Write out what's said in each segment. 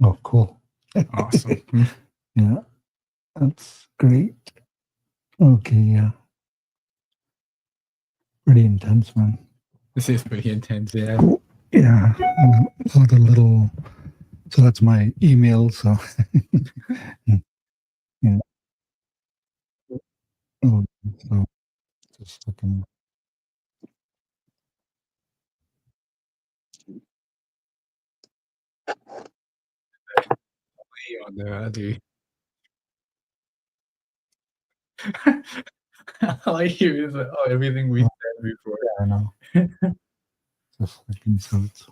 Oh, cool. Awesome. Yeah, that's great. Okay, yeah. Pretty intense, man. This is pretty intense, yeah. Cool. Yeah, all the little. So that's my email. So, yeah. Oh, so just looking. On the other. I like you. Oh, everything we said before. Yeah, I know. Just looking. So it's.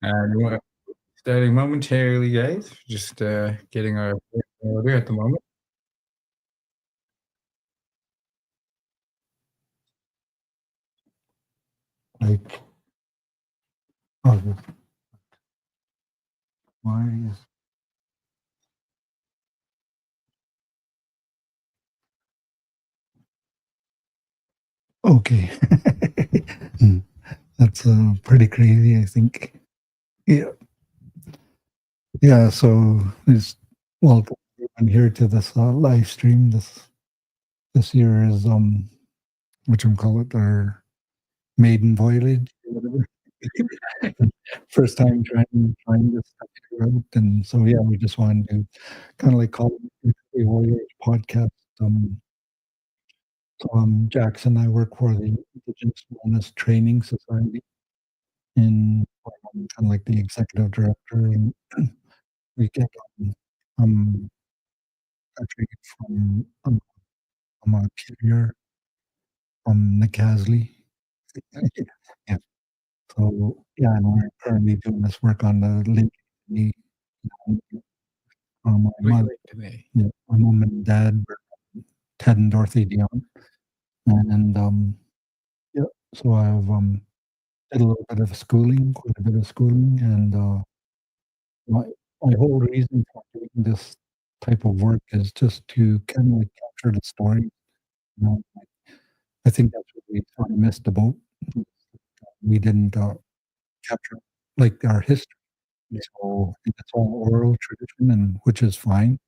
We're starting momentarily, guys. Just getting our order at the moment. Like, oh, why is. Okay. That's pretty crazy, I think. Yeah. Yeah, so it's welcome everyone here to this live stream. This year is what you call it, our maiden voyage or whatever. First time trying this stuff out. And so yeah, we just wanted to kind of like call it a Warriors podcast. Jackson and I work for the Indigenous Wellness Training Society, and I'm kind of like the executive director. And we get actually from I'm a carrier from Nacasli. Yeah. So yeah, and we're currently doing this work on the Link. My mom, yeah, my mom and dad were Ted and Dorothy Dion, and yeah, so I've did a little bit of schooling, quite a bit of schooling, and my my whole reason for doing this type of work is just to kind of like capture the story. You know, I think that's what we sort of missed the boat. We didn't capture like our history. So it's all oral tradition, and which is fine.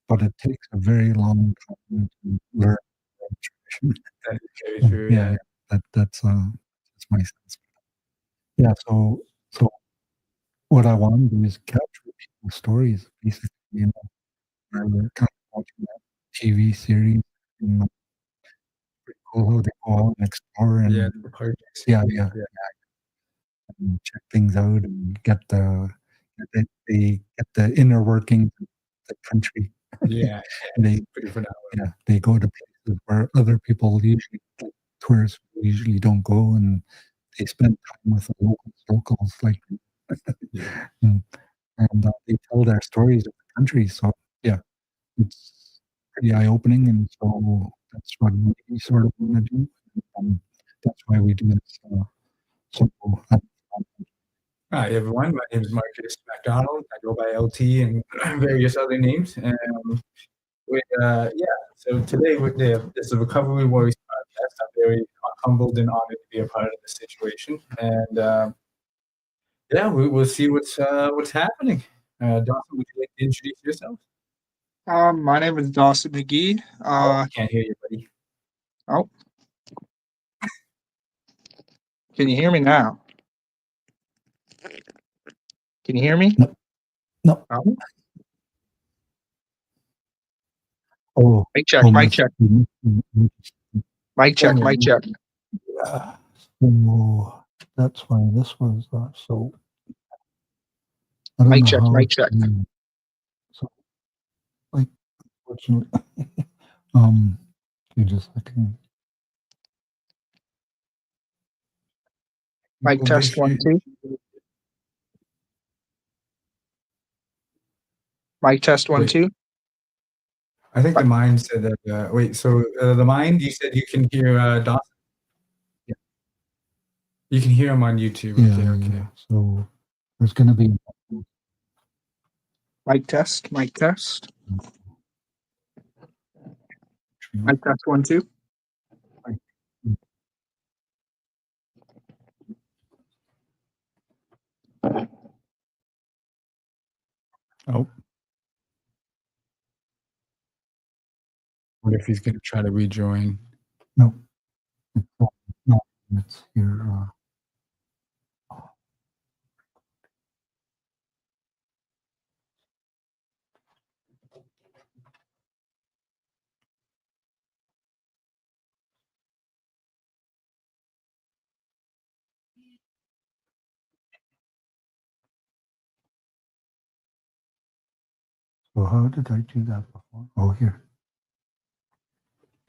But it takes a very long time to learn oral tradition. That is very true. Yeah, yeah. That's my sense. Yeah. So what I want to do is capture people's stories, basically. You know, we're kind of watching that TV series. And pretty cool how they go out and explore and the projects. yeah, and check things out and get the inner workings of the country. Yeah, they pretty phenomenal. yeah they go to places where other people usually tourists usually don't go, and they spend time with the locals like and, they tell their stories of the country. So yeah, it's pretty eye opening, and so that's what we sort of want to do. That's why we do this. So Hi, everyone. My name is Marcus McDonald. I go by LT and various other names. So today with this is a Recovery Warriors podcast. I'm very humbled and honored to be a part of the situation. And we'll see what's happening. Dawson, would you like to introduce yourself? My name is Dawson McGee. Can't hear you, buddy. Oh, can you hear me now? Can you hear me? no. Oh, Oh, mic check, mic check, mic check, mic check. So that's why this was so. Mic check, mic check. So, like, unfortunately, You just looking. Mic Well, test this 1 year- 2. Mic test 1 Wait. 2. I think the mind said that. Wait, so the mind, you said you can hear Dawson? Yeah. You can hear him on YouTube. Yeah, Okay, okay. yeah. So there's going to be. Mic test. Mic test. Mic test 1 2. Oh. What if he's going to try to rejoin? No. No, it's here. So how did I do that before? Oh, here.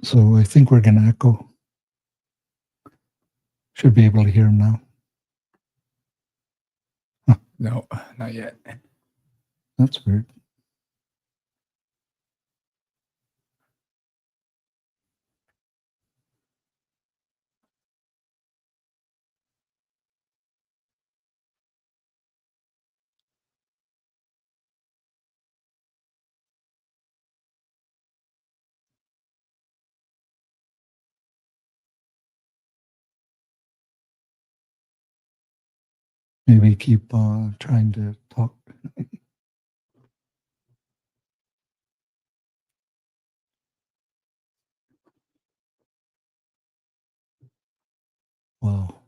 So I think we're going to echo. Should be able to hear him now. No, not yet. That's weird. Maybe keep trying to talk. Wow.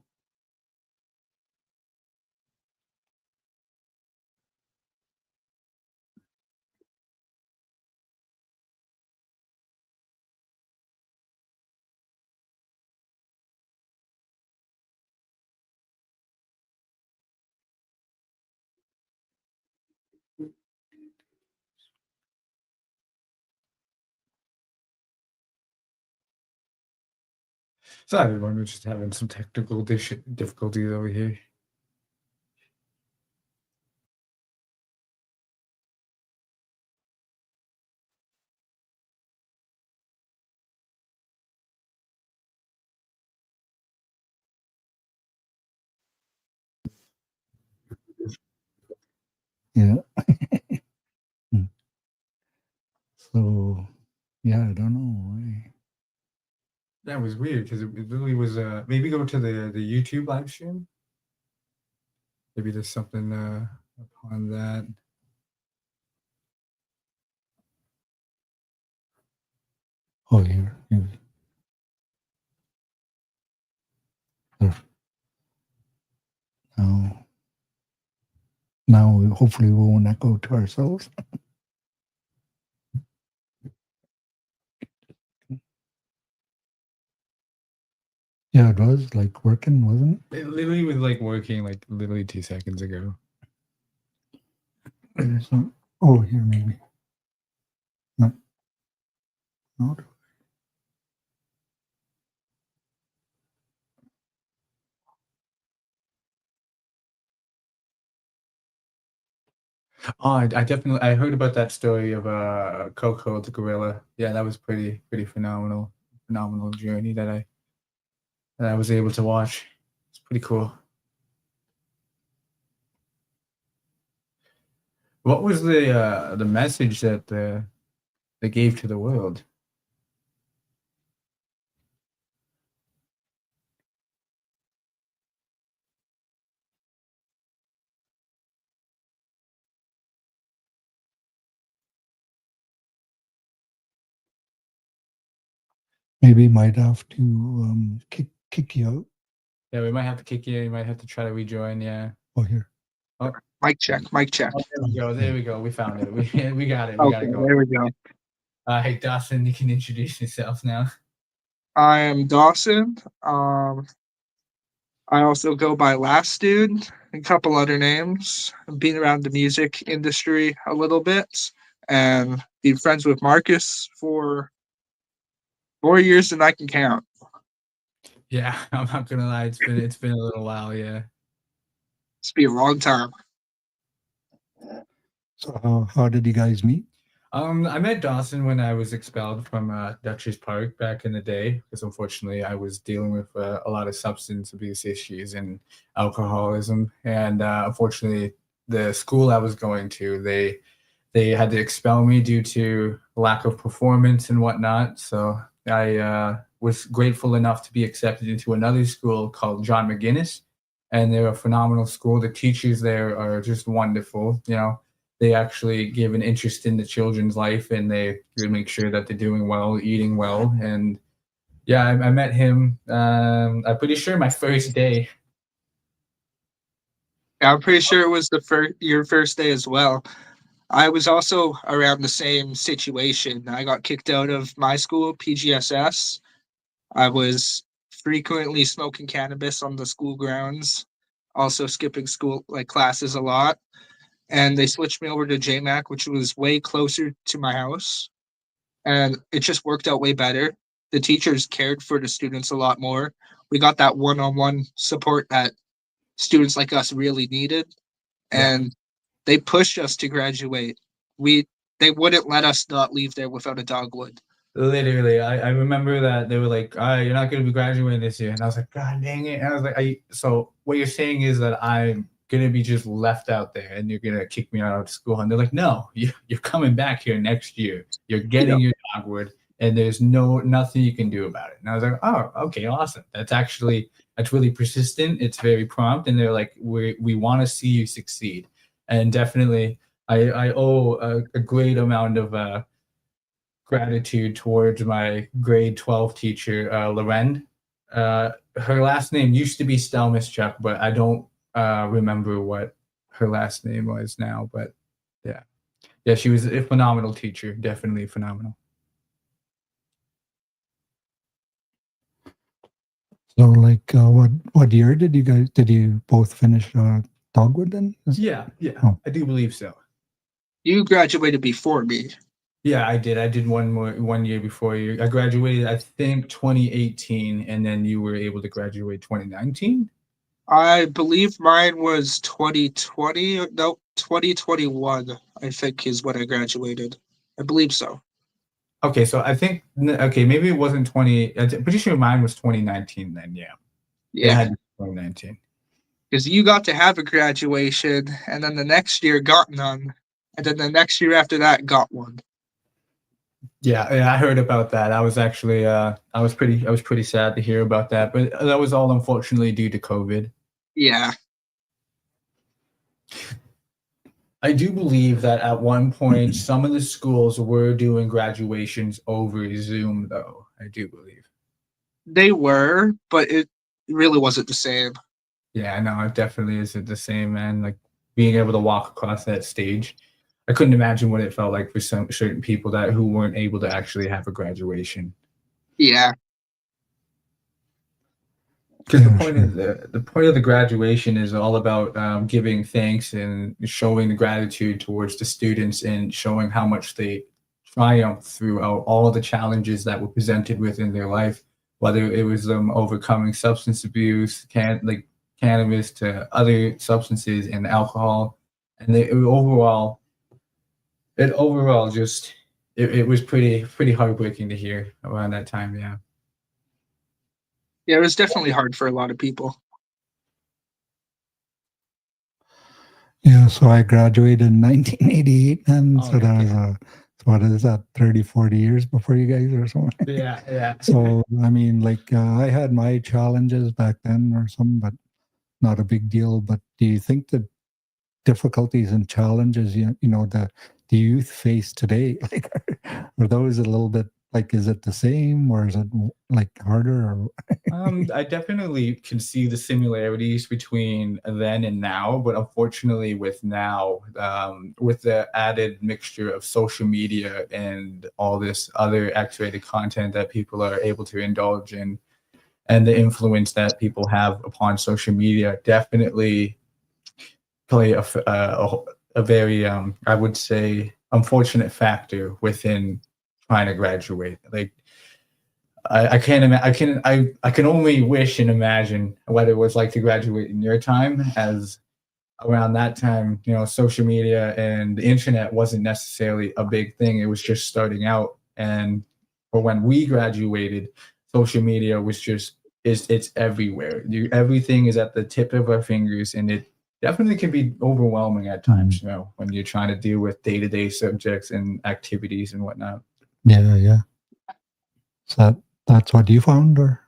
So everyone was just having some technical difficulties over here. Yeah. So, yeah, I don't know. That was weird because it literally was. Maybe go to the YouTube live stream. Maybe there's something upon that. Oh, here. There. Now, hopefully, we won't echo to ourselves. Yeah, it was like working, wasn't it? It literally was like working like literally 2 seconds ago. So, oh, here maybe. No. No. Oh, I definitely I heard about that story of Coco the gorilla. Yeah, that was pretty phenomenal journey that I was able to watch. It's pretty cool. What was the message that they gave to the world? Maybe might have to kick you out. Yeah, we might have to kick you. You might have to try to rejoin. Yeah. Oh, here. Mic check. Mic check. Oh, there we go. There we go. We found it. We got it. We got Okay, it going. there we go. Hey, Dawson, you can introduce yourself now. I am Dawson. I also go by Last Dude, a couple other names. I've been around the music industry a little bit and been friends with Marcus for More years than I can count. Yeah, I'm not gonna lie, it's been a little while, yeah. It's been a long time. So how did you guys meet? I met Dawson when I was expelled from Dutchess Park back in the day, because unfortunately I was dealing with a lot of substance abuse issues and alcoholism, and unfortunately the school I was going to, they had to expel me due to lack of performance and whatnot. So I was grateful enough to be accepted into another school called John McGuinness, and they're a phenomenal school. The teachers there are just wonderful. You know, they actually give an interest in the children's life, and they really make sure that they're doing well, eating well, and yeah, I met him. I'm pretty sure my first day. Yeah, I'm pretty sure it was your first day as well. I was also around the same situation. I got kicked out of my school, PGSS. I was frequently smoking cannabis on the school grounds, also skipping school like classes a lot. And they switched me over to JMAC, which was way closer to my house. And it just worked out way better. The teachers cared for the students a lot more. We got that one-on-one support that students like us really needed. Yeah. And they pushed us to graduate. They wouldn't let us not leave there without a dogwood. Literally, I remember that they were like, you're not going to be graduating this year. And I was like, God dang it. And I was like, so what you're saying is that I'm going to be just left out there and you're going to kick me out of school. And they're like, no, you're coming back here next year. You're getting your dogwood and there's nothing you can do about it. And I was like, oh, okay, awesome. That's really persistent. It's very prompt. And they're like, we want to see you succeed. And definitely, I owe a great amount of gratitude towards my grade 12 teacher, Loren. Her last name used to be Stelmischuk, but I don't remember what her last name was now. But yeah, she was a phenomenal teacher, definitely phenomenal. So like what year did you both finish Dogwood then? Yeah, Oh. I do believe so. You graduated before me. Yeah, I did. I did one year before you. I graduated, I think, 2018, and then you were able to graduate 2019. I believe mine was 2020. No, 2021. I think is when I graduated. I believe so. Okay, so I think maybe it wasn't 20. I'm pretty sure mine was 2019 then. Yeah, it had to be 2019. Because you got to have a graduation, and then the next year got none, and then the next year after that got one. Yeah, I heard about that. I was actually I was pretty sad to hear about that, but that was all unfortunately due to COVID. Yeah. I do believe that at one point some of the schools were doing graduations over Zoom, though. I do believe They were, but it really wasn't the same. Yeah, no, it definitely isn't the same, man. Like being able to walk across that stage, I couldn't imagine what it felt like for some certain people who weren't able to actually have a graduation. Yeah. Because the point of the graduation is all about giving thanks and showing the gratitude towards the students and showing how much they triumphed throughout all the challenges that were presented within their life, whether it was them overcoming substance abuse, cannabis to other substances and alcohol, and it was pretty heartbreaking to hear around that time. Yeah. Yeah, it was definitely hard for a lot of people. Yeah, so I graduated in 1988, and so that was what is that, 30, 40 years before you guys or something? Yeah. So, I mean, like, I had my challenges back then or something, but not a big deal. But do you think the difficulties and challenges, the youth face today, like, are those a little bit, like, is it the same or is it like harder? Or I definitely can see the similarities between then and now, but unfortunately with now, with the added mixture of social media and all this other X-rated content that people are able to indulge in, and the influence that people have upon social media, definitely play a very, I would say, unfortunate factor within trying to graduate. Like, I can't imagine. I can only wish and imagine what it was like to graduate in your time, as around that time, social media and the internet wasn't necessarily a big thing. It was just starting out. And for when we graduated, social media was just it's everywhere. Everything is at the tip of our fingers, and it definitely can be overwhelming at times, when you're trying to deal with day-to-day subjects and activities and whatnot. Yeah. So that's what you found, or?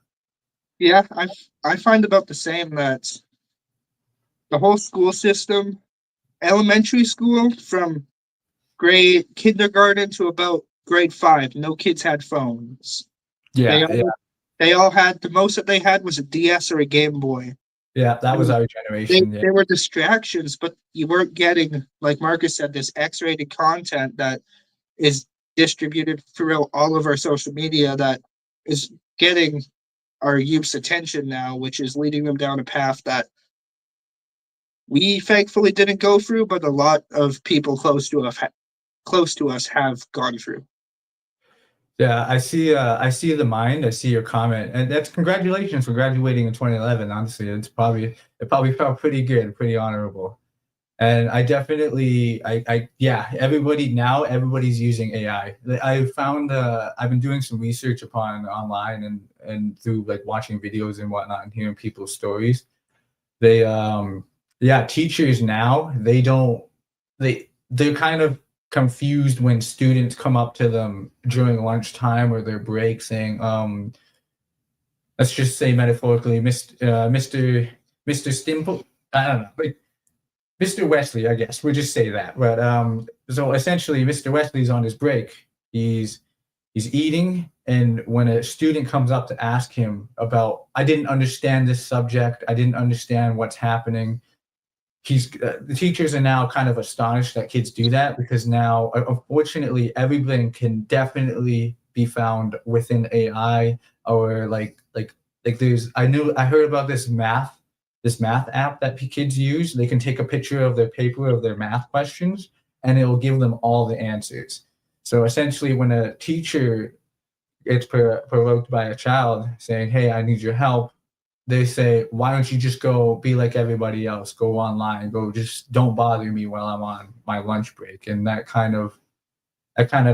Yeah, I find about the same, that the whole school system, elementary school from grade kindergarten to about grade 5, no kids had phones. Yeah, They all had, the most that they had was a DS or a Game Boy. yeah. That was our generation. They were distractions, but you weren't getting, like Marcus said, this X-rated content that is distributed throughout all of our social media that is getting our youth's attention now, which is leading them down a path that we thankfully didn't go through, but a lot of people close to us have gone through. Yeah, I see the mind. I see your comment, and that's congratulations for graduating in 2011. Honestly, it probably felt pretty good, pretty honorable. And I definitely, yeah, everybody's using AI. I found I've been doing some research upon online and through like watching videos and whatnot and hearing people's stories. They yeah, teachers now they're kind of confused when students come up to them during lunchtime or their break saying, let's just say metaphorically, Mr. Stimple, I don't know, like Mr. Wesley, I guess we'll just say that. But so essentially, Mr. Wesley's on his break. He's eating, and when a student comes up to ask him about, I didn't understand this subject, I didn't understand what's happening. The teachers are now kind of astonished that kids do that, because now, unfortunately, everything can definitely be found within AI, or like there's I heard about this math app that kids use. They can take a picture of their paper of their math questions, and it'll give them all the answers. So essentially, when a teacher gets provoked by a child saying, "Hey, I need your help," they say, "Why don't you just go be like everybody else? Go online. Just don't bother me while I'm on my lunch break." And that kind of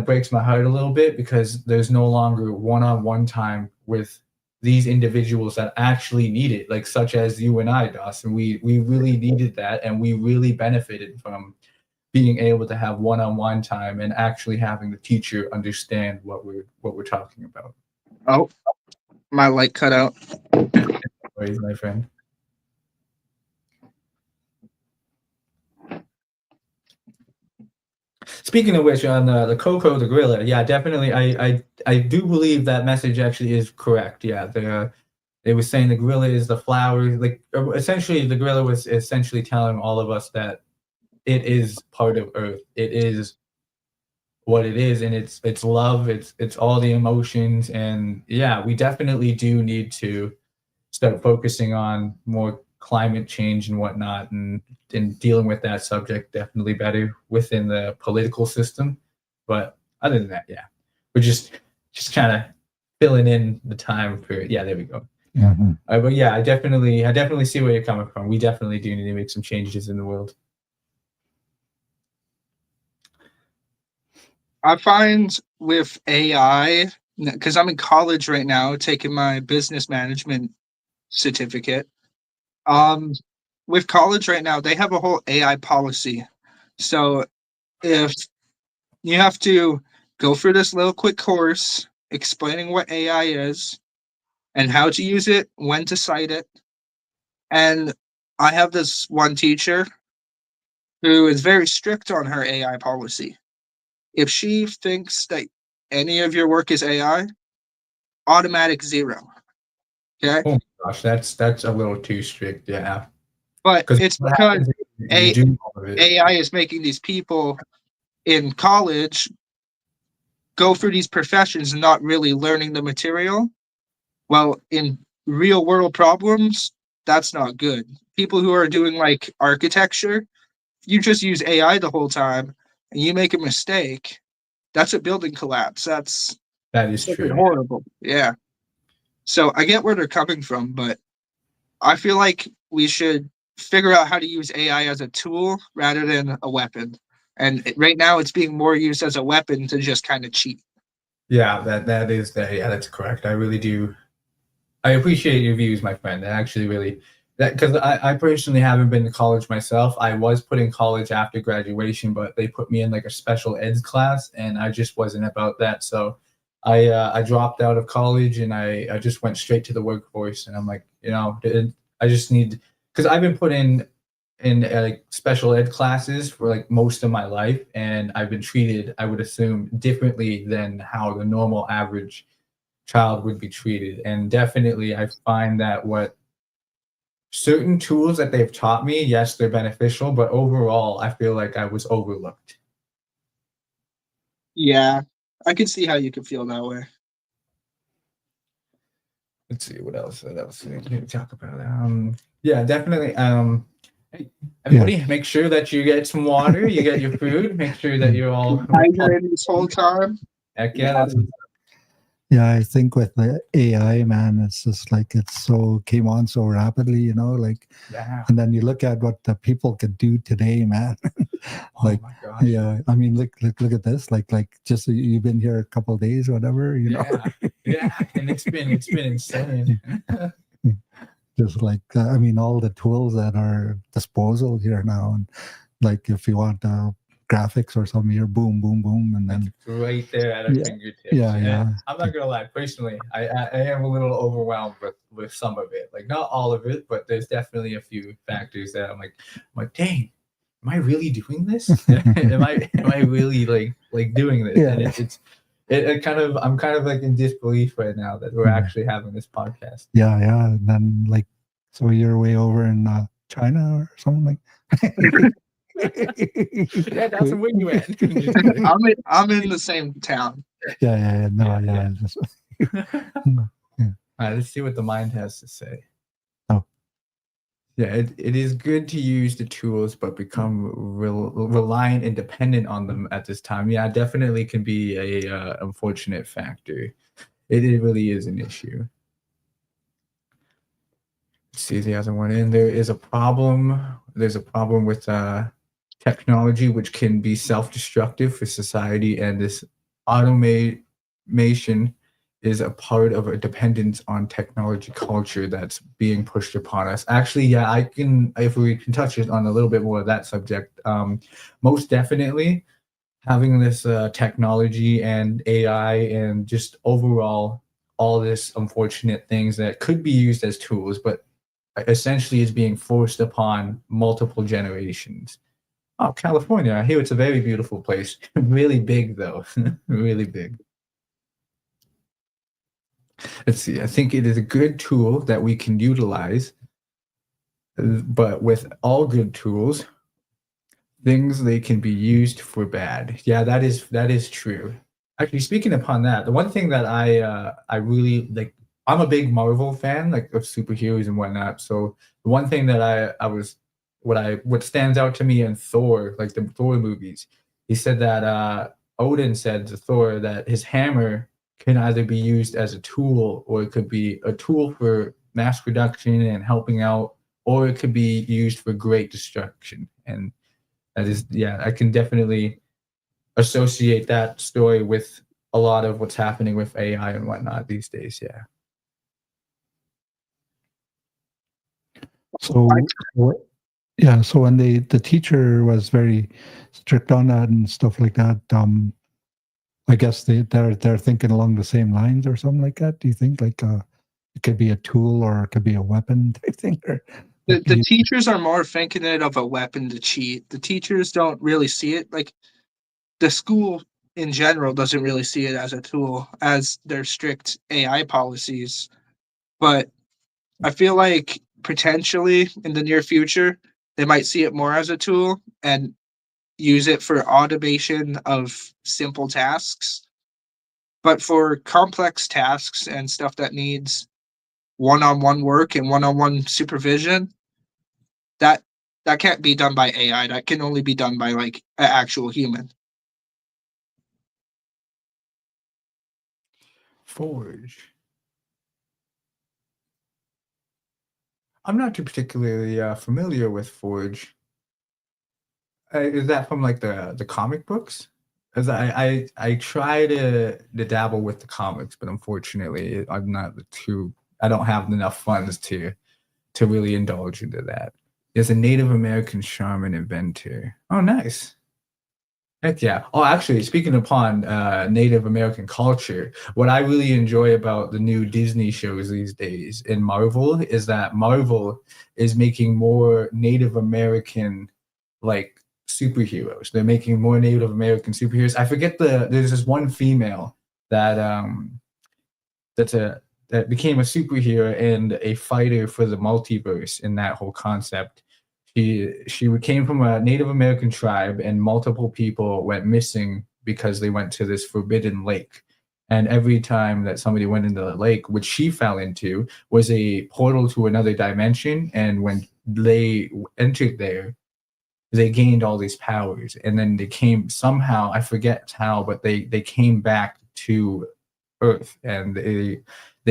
breaks my heart a little bit, because there's no longer one-on-one time with these individuals that actually need it, like such as you and I, Dawson. We really needed that, and we really benefited from being able to have one-on-one time and actually having the teacher understand what we're talking about. Oh, my light cut out. Anyways, my friend. Speaking of which, on the Coco the gorilla, yeah, definitely, I do believe that message actually is correct. Yeah, they were saying the gorilla is the flower. Like, essentially, the gorilla was essentially telling all of us that it is part of Earth. It is what it is, and it's love. It's all the emotions, and yeah, we definitely do need to start focusing on more climate change and whatnot, and dealing with that subject definitely better within the political system. But other than that, yeah, we're just kind of filling in the time for, yeah, there we go. Mm-hmm. But yeah, I definitely see where you're coming from. We definitely do need to make some changes in the world. I find with AI, because I'm in college right now taking my business management certificate. With college right now, they have a whole AI policy. So if you have to go through this little quick course explaining what AI is and how to use it, when to cite it. And I have this one teacher who is very strict on her AI policy. If she thinks that any of your work is AI, automatic 0. Okay. Oh my gosh, that's a little too strict, yeah. But it's because AI AI is making these people in college go through these professions and not really learning the material. Well, in real world problems, that's not good. People who are doing like architecture, you just use AI the whole time and you make a mistake, that's a building collapse. That is true. Horrible. Yeah. So I get where they're coming from, but I feel like we should figure out how to use AI as a tool rather than a weapon. And right now, it's being more used as a weapon to just kind of cheat. Yeah, that's correct. I really do. I appreciate your views, my friend. I actually really that because I personally haven't been to college myself. I was put in college after graduation, but they put me in like a special eds class, and I just wasn't about that. So I dropped out of college, and I just went straight to the workforce. And I'm like, I just need because I've been put in like special ed classes for like most of my life, and I've been treated, I would assume, differently than how the normal average child would be treated. And definitely I find that what certain tools that they've taught me, yes, they're beneficial, but overall I feel like I was overlooked. Yeah, I can see how you could feel that way. Let's see what else we need to talk about. Yeah, definitely. Hey, Yeah. everybody, make sure that you get some water, you get your food, make sure that you're all Hydrated this whole time. heck yeah, that's Yeah, I think with the AI, man, it's just like came on so rapidly, you know, like, yeah. and then you look at what the people could do today, man. Like, oh my gosh. yeah, I mean, look at this, like just you've been here a couple of days, whatever, you know. Yeah, and it's been insane. Just like I mean, all the tools at our disposal here now, and like if you want graphics or something, you're boom, boom, boom, and then right there at our Yeah. fingertips. Yeah, And yeah. I'm not gonna lie, personally, I am a little overwhelmed with some of it. Like not all of it, but there's definitely a few factors that I'm like, dang, am I really doing this? am I really like doing this? Yeah. And it kind of I'm kind of like in disbelief right now that we're Mhm. actually having this podcast. yeah, and then like, so you're way over in China or something like. Yeah, that's where you at. I'm in the same town. Yeah, no, Yeah. just- All right, let's see what the mind has to say. Oh. Yeah, it is good to use the tools, but become reliant and dependent on them at this time. Yeah, definitely can be a unfortunate factor. It really is an issue. Let's see the other one in. There is a problem. There's a problem with technology, which can be self-destructive for society, and this automation is a part of a dependence on technology culture that's being pushed upon us. Actually, yeah, I can, if we can touch it on a little bit more of that subject, most definitely having this technology and AI and just overall all this unfortunate things that could be used as tools, but essentially is being forced upon multiple generations. Oh, California, I hear it's a very beautiful place. Really big, though. Really big. Let's see. I think it is a good tool that we can utilize, but with all good tools, things they can be used for bad. Yeah, that is true. Actually, speaking upon that, the one thing that I really like, I'm a big Marvel fan, like of superheroes and whatnot. So the one thing that I was what stands out to me in Thor, like the Thor movies, he said that Odin said to Thor that his hammer can either be used as a tool or it could be a tool for mass production and helping out, or it could be used for great destruction. And that is, yeah, I can definitely associate that story with a lot of what's happening with AI and whatnot these days. Yeah. So, yeah, so when the teacher was very strict on that and stuff like that, I guess they're thinking along the same lines or something like that. Do you think like it could be a tool or it could be a weapon type thing? Or The teachers are more thinking it of a weapon to cheat. The teachers don't really see it like the school in general doesn't really see it as a tool as their strict AI policies. But I feel like potentially in the near future, they might see it more as a tool and use it for automation of simple tasks. But for complex tasks and stuff that needs one-on-one work and one-on-one supervision, that that can't be done by AI. That can only be done by like an actual human. Forge. I'm not too particularly familiar with Forge. Is that from like the comic books? Because I try to dabble with the comics, but unfortunately, I'm not too. I don't have enough funds to really indulge into that. There's a Native American shaman inventor. Oh, nice. Heck yeah. Oh, actually, speaking upon Native American culture, what I really enjoy about the new Disney shows these days in Marvel is that Marvel is making more Native American like superheroes. They're making more Native American superheroes. I forget there's this one female that that became a superhero and a fighter for the multiverse in that whole concept. She came from a Native American tribe, and multiple people went missing because they went to this forbidden lake. And every time that somebody went into the lake, which she fell into, was a portal to another dimension. And when they entered there, they gained all these powers. And then they came somehow, I forget how, but they came back to Earth, and they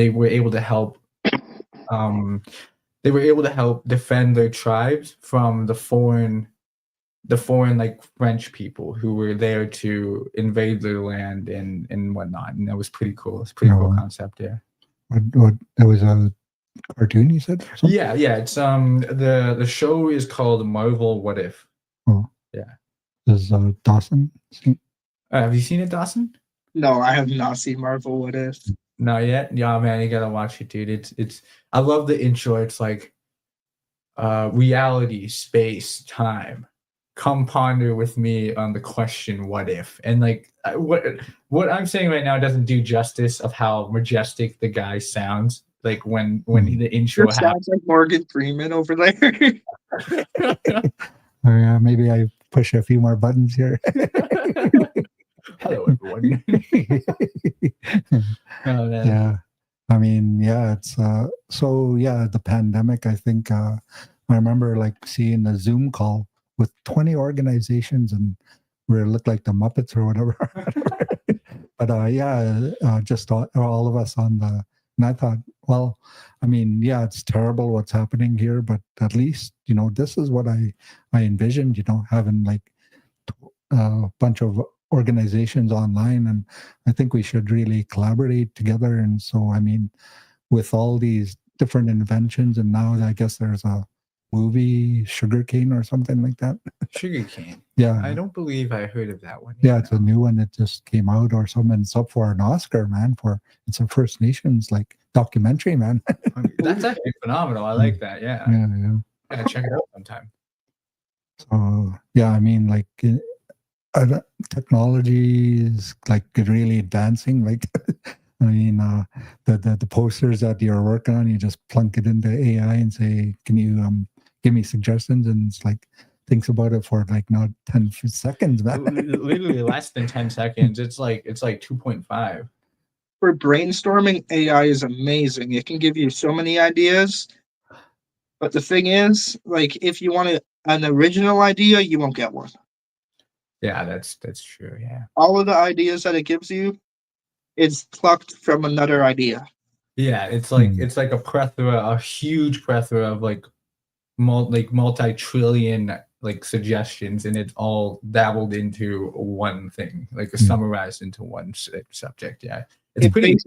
were able to help they were able to help defend their tribes from the foreign like French people who were there to invade their land and whatnot. And that was pretty cool. It's a pretty cool No. concept, yeah. What that was a cartoon you said? Or something? Yeah. It's the show is called Marvel What If. Oh. Yeah. Does Dawson see? Have you seen it, Dawson? No, I have not seen Marvel What If. Not yet. Yeah, man, you gotta watch it, dude. It's I love the intro. It's like reality, space, time. Come ponder with me on the question, what if? And like what I'm saying right now doesn't do justice of how majestic the guy sounds. Like when the intro It sounds like Morgan Freeman over there. Or maybe I push a few more buttons here. Hello, everyone. Oh, man. Yeah, I mean, yeah, it's so yeah, the pandemic, I think I remember like seeing a Zoom call with 20 organizations, and we looked like the Muppets or whatever. But yeah, just all of us on the, and I thought, well, I mean, yeah, it's terrible what's happening here, but at least, you know, this is what I envisioned, you know, having like a bunch of organizations online, and I think we should really collaborate together. And so, I mean, with all these different inventions, and now I guess there's a movie, Sugarcane or something like that. Sugarcane. Yeah, I don't believe I heard of that one. yeah, it's a new one that just came out or something. It's up for an Oscar, man. For it's a First Nations like documentary, man. That's actually phenomenal. I like that. Yeah. Yeah. Gotta check it out sometime. So yeah, I mean, like technology is like really advancing. Like, I mean, the posters that you're working on, you just plunk it into AI and say, "Can you give me suggestions?" And it's like thinks about it for like not 10 seconds, man. Literally less than 10 seconds. It's like 2.5. For brainstorming, AI is amazing. It can give you so many ideas. But the thing is, like, if you want an original idea, you won't get one. Yeah, that's true. Yeah. All of the ideas that it gives you is plucked from another idea. Yeah, it's like a huge plethora of like multi-trillion like suggestions, and it's all dabbled into one thing, like summarized into one subject. Yeah, it's pretty.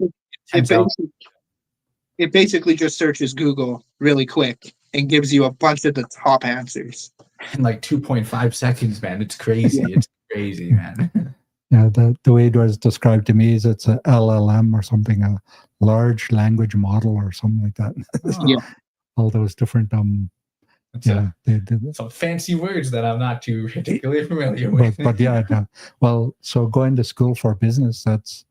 It basically just searches Google really quick and gives you a bunch of the top answers in like 2.5 seconds, man. It's crazy. Yeah. It's crazy, man. Yeah, the way it was described to me is it's a LLM or something, a large language model or something like that. Oh. Yeah, all those different some fancy words that I'm not too particularly familiar with. But yeah, well, so going to school for business, that's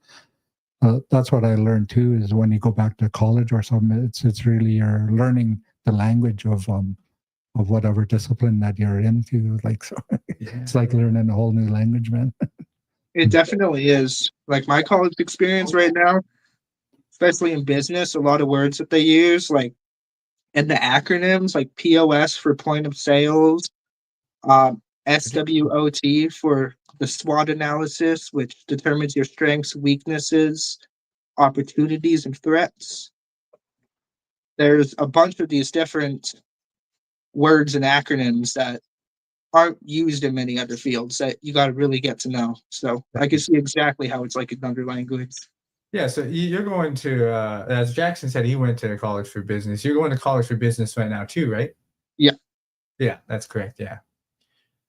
what I learned too. Is when you go back to college or something, it's really you're learning the language of whatever discipline that you're into. Like, so it's like learning a whole new language, man. It definitely is. Like my college experience right now, especially in business, a lot of words that they use, like, and the acronyms like POS for point of sales, SWOT for the SWOT analysis, which determines your strengths, weaknesses, opportunities, and threats. there's a bunch of these different words and acronyms that aren't used in many other fields that you got to really get to know. So I can see exactly how it's like another language. Yeah, so you're going to, as Jackson said, he went to college for business. You're going to college for business right now too, right? Yeah. Yeah, that's correct. Yeah.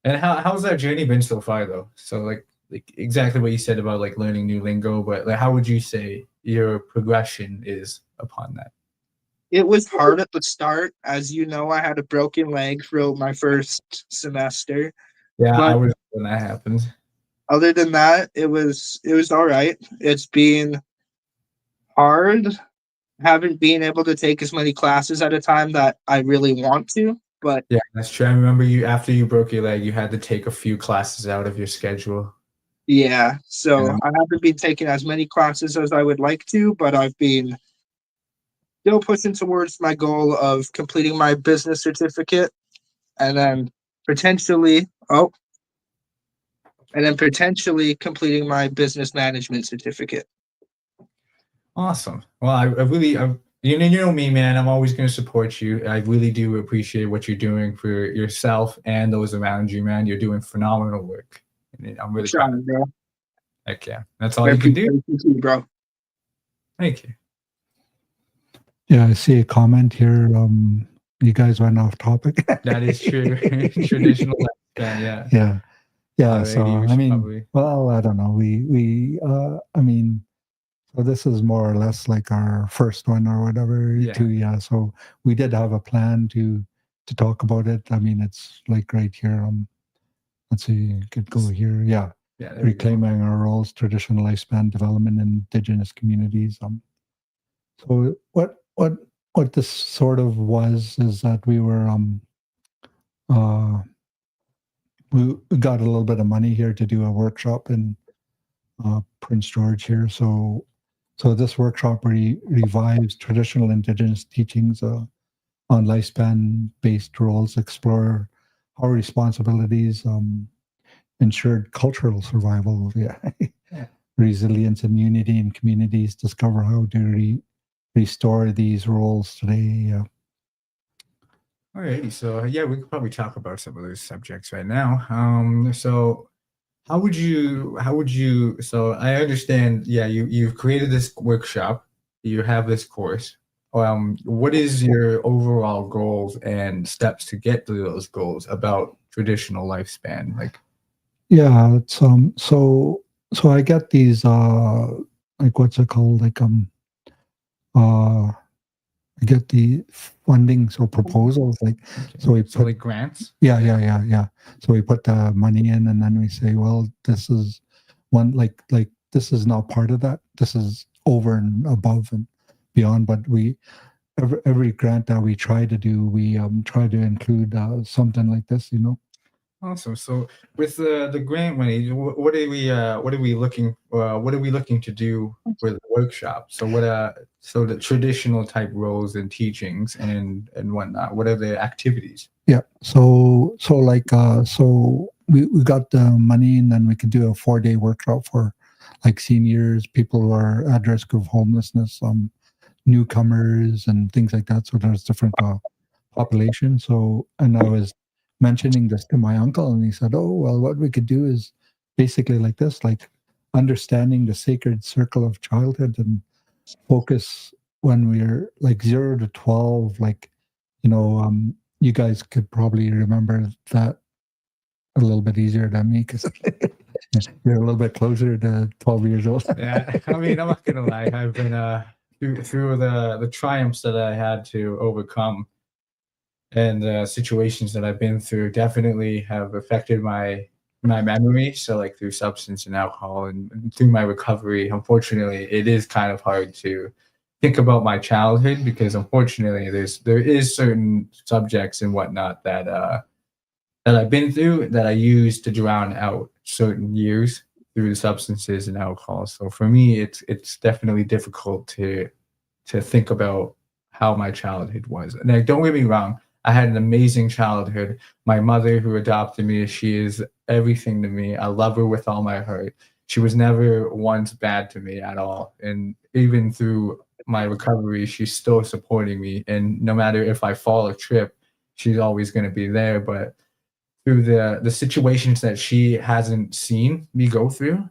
And how's that journey been so far, though? So like exactly what you said about like learning new lingo, but like how would you say your progression is upon that? It was hard at the start. As you know, I had a broken leg throughout my first semester. Yeah, I But was when that happened. other than that, it was all right. It's been hard. Haven't been able to take as many classes at a time that I really want to, but Yeah, that's true. I remember you after you broke your leg, you had to take a few classes out of your schedule. yeah. So Yeah. I haven't been taking as many classes as I would like to, but I've been still pushing towards my goal of completing my business certificate and then potentially potentially completing my business management certificate. Awesome. Well, I really, you know me, man. I'm always going to support you. I really do appreciate what you're doing for yourself and those around you, man. You're doing phenomenal work. And I'm really proud. Trying, bro. Heck yeah. That's all you can do. You, bro. Thank you. Yeah, I see a comment here. You guys went off topic. That is true. Traditional lifespan, yeah. Yeah. So Alrighty, I mean, probably. well, I don't know. I mean, so this is more or less like our first one or whatever. Yeah. Too. Yeah. So we did have a plan to talk about it. I mean, it's like right here. Let's see. You could go here. Yeah. Yeah. There we go. Reclaiming our roles, traditional lifespan development in Indigenous communities. So what this sort of was is that we were we got a little bit of money here to do a workshop in Prince George here. So this workshop revives traditional Indigenous teachings on lifespan-based roles, explore how responsibilities ensured cultural survival, resilience and unity in communities, discover how to restore these roles today. Alrighty, so yeah, we could probably talk about some of those subjects right now. So how would you, so I understand, yeah, you've created this workshop, you have this course. What is your overall goals and steps to get to those goals about traditional lifespan? Like, Yeah, it's so I get these like what's it called? Like I get the fundings or proposals, like so we so put like grants? yeah. So we put the money in, and then we say, well, this is one like this is not part of that. This is over and above and beyond. But we every grant that we try to do, we try to include something like this, you know. Awesome. So with the grant money, what are we looking to do with the workshop? So so the traditional type roles and teachings and whatnot. What are the activities? Yeah. So we got the money, and then we could do a 4-day workshop for like seniors, people who are at risk of homelessness, newcomers, and things like that. So there's different populations. So, and I was mentioning this to my uncle, and he said, "Oh, well, what we could do is basically like this, like understanding the sacred circle of childhood and focus when we're like 0 to 12, like, you know, you guys could probably remember that a little bit easier than me because you're a little bit closer to 12 years old." Yeah, I mean, I'm not gonna lie. I've been through the triumphs that I had to overcome and situations that I've been through definitely have affected my memory. So like through substance and alcohol and through my recovery, unfortunately, it is kind of hard to think about my childhood because unfortunately there is certain subjects and whatnot that that I've been through that I use to drown out certain years through the substances and alcohol. So for me, it's definitely difficult to think about how my childhood was. And like, don't get me wrong, I had an amazing childhood. My mother, who adopted me, she is everything to me. I love her with all my heart. She was never once bad to me at all. And even through my recovery, she's still supporting me, and no matter if I fall or trip, she's always gonna be there. But through the situations that she hasn't seen me go through,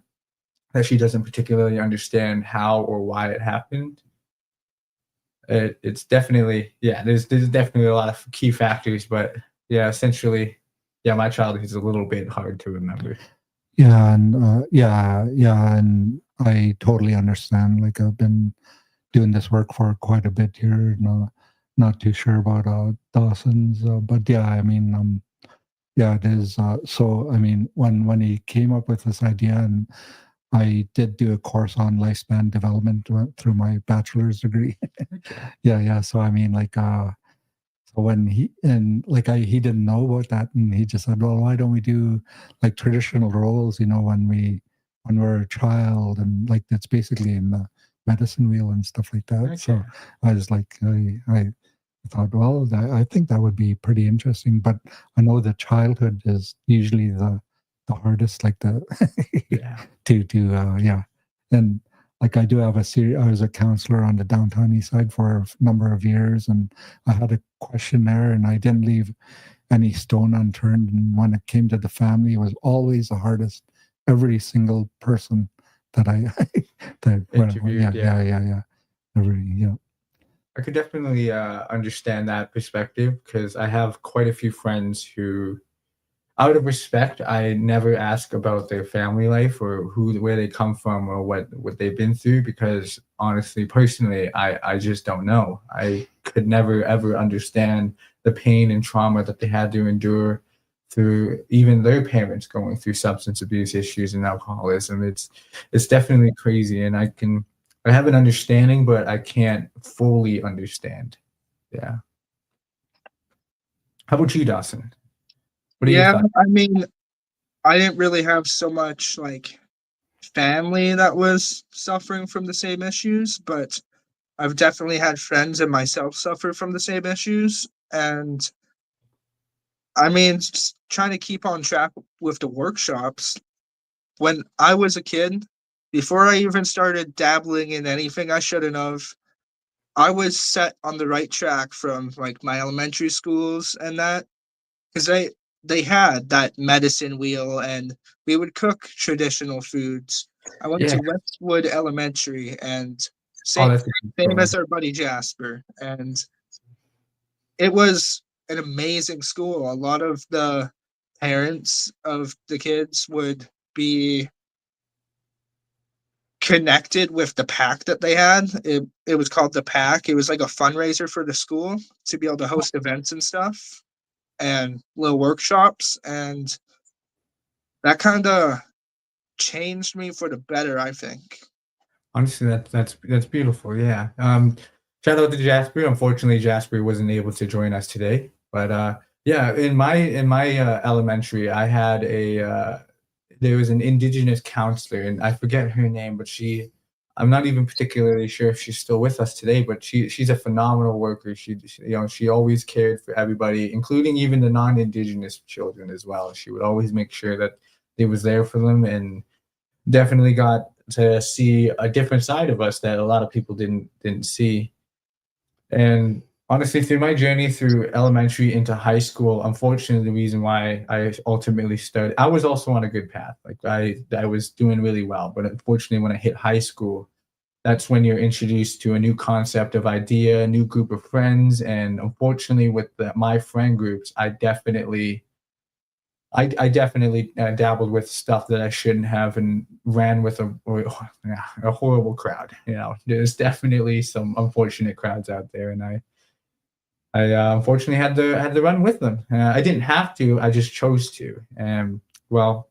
that she doesn't particularly understand how or why it happened, it's definitely, yeah, there's definitely a lot of key factors, but yeah, essentially, yeah, my childhood is a little bit hard to remember. Yeah, and and I totally understand. Like I've been doing this work for quite a bit here. Not too sure about Dawson's, but yeah, I mean, yeah, it is. So I mean, when he came up with this idea, and I did do a course on lifespan development through my bachelor's degree. Yeah, yeah. So I mean, like, so when he didn't know about that, and he just said, "Well, why don't we do like traditional roles? You know, when we're a child, and like that's basically in the medicine wheel and stuff like that." So Okay. I was like, I thought, well, I think that would be pretty interesting. But I know that childhood is usually the hardest, like the Yeah. yeah, and like I do have a series. I was a counselor on the downtown east side for a number of years, and I had a questionnaire, and I didn't leave any stone unturned. And when it came to the family, it was always the hardest. Every single person that I Interviewed, yeah. yeah. Yeah. I could definitely understand that perspective because I have quite a few friends who, out of respect, I never ask about their family life or where they come from or what they've been through because honestly, personally, I just don't know. I could never ever understand the pain and trauma that they had to endure through even their parents going through substance abuse issues and alcoholism. It's definitely crazy, and I have an understanding, but I can't fully understand. Yeah. How about you, Dawson? What are your Yeah, thoughts? I mean, I didn't really have so much like family that was suffering from the same issues, but I've definitely had friends and myself suffer from the same issues. And I mean, just trying to keep on track with the workshops. When I was a kid, before I even started dabbling in anything I shouldn't have, I was set on the right track from like my elementary schools and that because they had that medicine wheel and we would cook traditional foods. I went Yeah. to Westwood Elementary and Oh, same that's a good same one. as our buddy Jasper, and it was an amazing school. A lot of the parents of the kids would be connected with the pack that they had. It was called the pack. It was like a fundraiser for the school to be able to host events and stuff and little workshops, and that kind of changed me for the better, I think. Honestly, that's beautiful. Yeah. Shout out to Jasper. Unfortunately, Jasper wasn't able to join us today. But yeah, in my elementary, I had there was an indigenous counselor, and I forget her name, but I'm not even particularly sure if she's still with us today. But she's a phenomenal worker. She always cared for everybody, including even the non-indigenous children as well. She would always make sure that they was there for them and definitely got to see a different side of us that a lot of people didn't see. And honestly, through my journey through elementary into high school, unfortunately, the reason why I ultimately started, I was also on a good path. Like I was doing really well, but unfortunately, when I hit high school, that's when you're introduced to a new concept of idea, a new group of friends, and unfortunately, with my friend groups, I definitely dabbled with stuff that I shouldn't have and ran with a horrible crowd. There's definitely some unfortunate crowds out there, and I unfortunately had to run with them. I didn't have to. I just chose to. And well,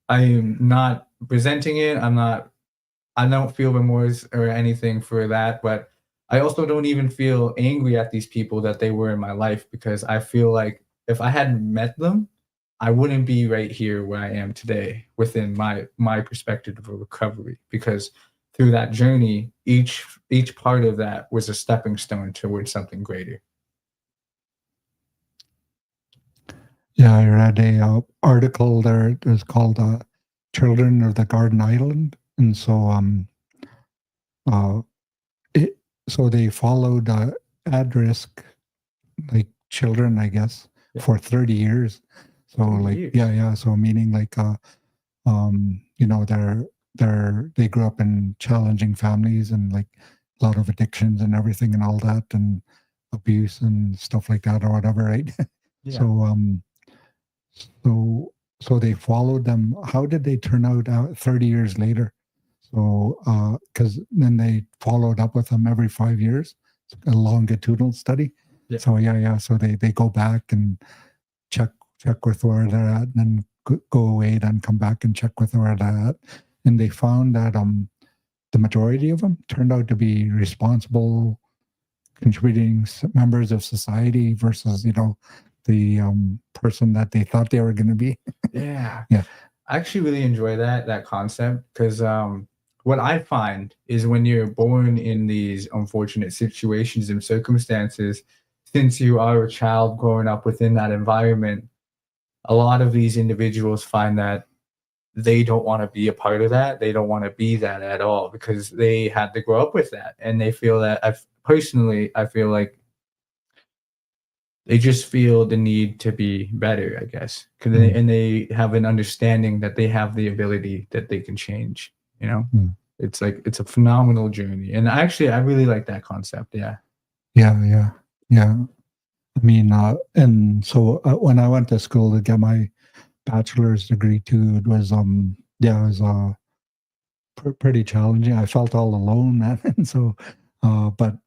I'm not resenting it. I don't feel remorse or anything for that, but I also don't even feel angry at these people that they were in my life because I feel like if I hadn't met them, I wouldn't be right here where I am today within my perspective of recovery because through that journey, each part of that was a stepping stone towards something greater. Yeah, I read a article there. It was called "Children of the Garden Island," and so uh, so they followed at-risk like children, I guess, Yeah. for 30 years. So 30 like years. yeah, so meaning like you know, they grew up in challenging families and like a lot of addictions and everything and all that and abuse and stuff like that or whatever, right? Yeah. So they followed them. How did they turn out 30 years later? So because then they followed up with them every 5 years, a longitudinal study. Yeah. So yeah. So they go back and check with where they're at, and then go away, then come back and check with where they're at, and they found that the majority of them turned out to be responsible, contributing members of society versus the person that they thought they were going to be. Yeah. Yeah. I actually really enjoy that concept because what I find is when you're born in these unfortunate situations and circumstances, since you are a child growing up within that environment, a lot of these individuals find that they don't want to be a part of that. They don't want to be that at all because they had to grow up with that. And they feel that I feel like they just feel the need to be better, I guess. And they have an understanding that they have the ability that they can change, you know? It's like, it's a phenomenal journey. And I really like that concept. Yeah. Yeah. I mean, and so when I went to school to get my bachelor's degree too, it was pretty challenging. I felt all alone, man. And so, but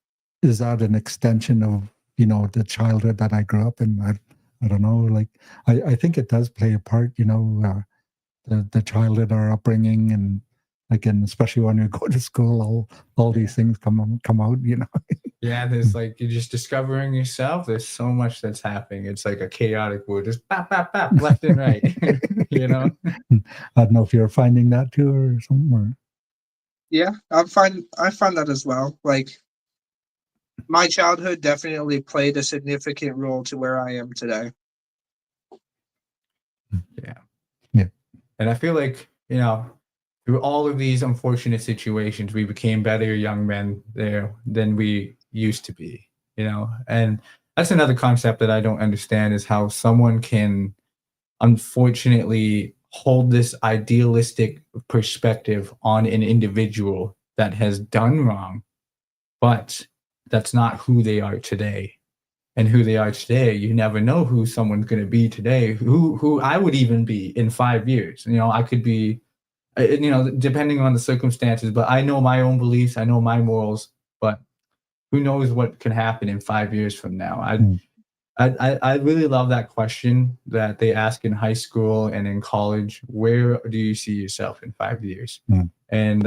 is that an extension of the childhood that I grew up in? I don't know. Like I think it does play a part. The childhood, our upbringing, and like, and especially when you go to school, all these things come out. Yeah, there's like you're just discovering yourself. There's so much that's happening. It's like a chaotic world, just bap, bap, bap, left and right. I don't know if you're finding that too or something. Or... Yeah, I find that as well. Like my childhood definitely played a significant role to where I am today. Yeah. And I feel like, through all of these unfortunate situations, we became better young men there than we used to be, and that's another concept that I don't understand is how someone can unfortunately hold this idealistic perspective on an individual that has done wrong, but that's not who they are today. And who they are today, you never know who someone's going to be today, who I would even be in 5 years. I could be, depending on the circumstances, but I know my own beliefs, I know my morals, but who knows what can happen in 5 years from now. I really love that question that they ask in high school and in college. Where do you see yourself in 5 years? And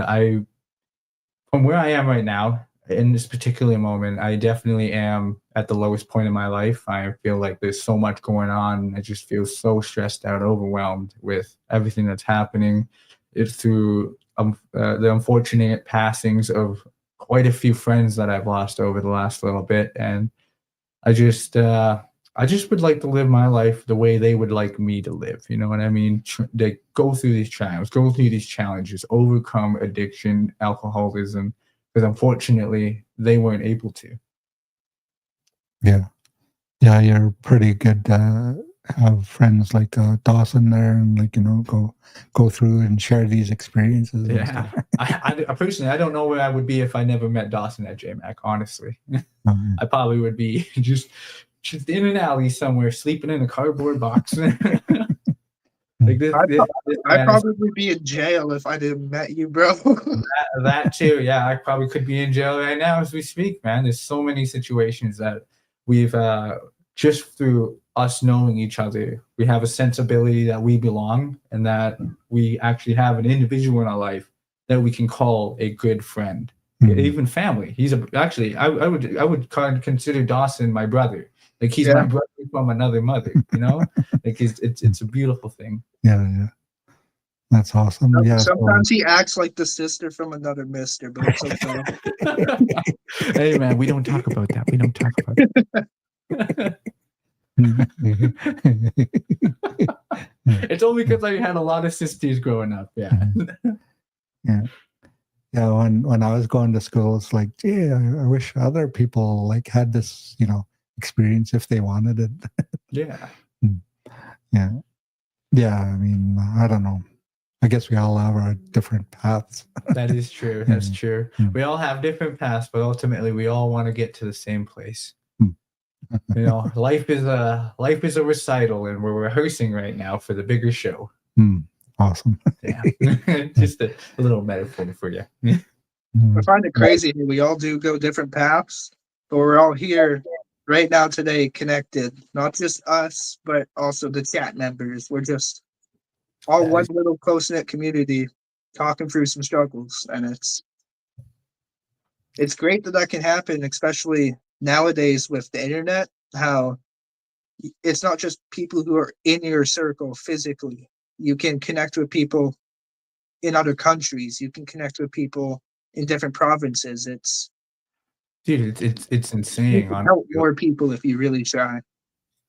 from where I am right now, in this particular moment, I definitely am at the lowest point in my life. I feel like there's so much going on. I just feel so stressed out, overwhelmed with everything that's happening. It's through the unfortunate passings of quite a few friends that I've lost over the last little bit. And I just would like to live my life the way they would like me to live. You know what I mean? They go through these trials, go through these challenges, overcome addiction, alcoholism, because unfortunately they weren't able to. Yeah, you're pretty good. Have friends like Dawson there, and like go through and share these experiences. Yeah, I personally, I don't know where I would be if I never met Dawson at JMAC. Honestly, I probably would be just in an alley somewhere, sleeping in a cardboard box. Like this, I'd probably be in jail if I didn't met you, bro. that too. Yeah, I probably could be in jail right now as we speak, man. There's so many situations that we've just through us knowing each other, we have a sensibility that we belong and that we actually have an individual in our life that we can call a good friend, even family. He's I would consider Dawson my brother. Like he's my brother from another mother, like it's a beautiful thing. Yeah. That's awesome. Yeah. Sometimes he acts like the sister from another mister, but it's okay. Hey man, we don't talk about that. We don't talk about that. It's only because I had a lot of sisters growing up. Yeah. Yeah, when I was going to school, it's like, gee, I wish other people like had this, experience if they wanted it. Yeah. Mm. Yeah. Yeah, I mean, I don't know. I guess we all have our different paths. That is true. That's Yeah. true. Mm. We all have different paths, but ultimately we all want to get to the same place. Mm. Life is a recital, and we're rehearsing right now for the bigger show. Awesome. Yeah. Just a little metaphor for you. I find it crazy. We all do go different paths, but we're all here right now today connected. Not just us, but also the chat members. We're just all That one is- little close knit community talking through some struggles, and it's great that can happen, especially nowadays with the internet. How it's not just people who are in your circle physically. You can connect with people in other countries. You can connect with people in different provinces. Dude, it's You insane. can On help more people if you really try.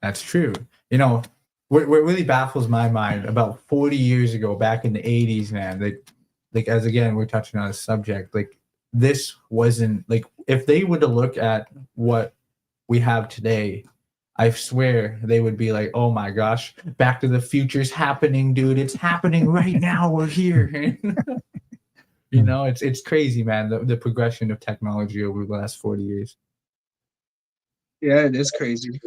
That's true. What really baffles my mind about 40 years ago, back in the 80s, man, like as again, we're touching on a subject, like this wasn't like if they were to look at what we have today, I swear they would be like, oh my gosh, Back to the Future's happening, dude. It's happening right now. We're here. It's crazy, man, the progression of technology over the last 40 years. Yeah, it is crazy.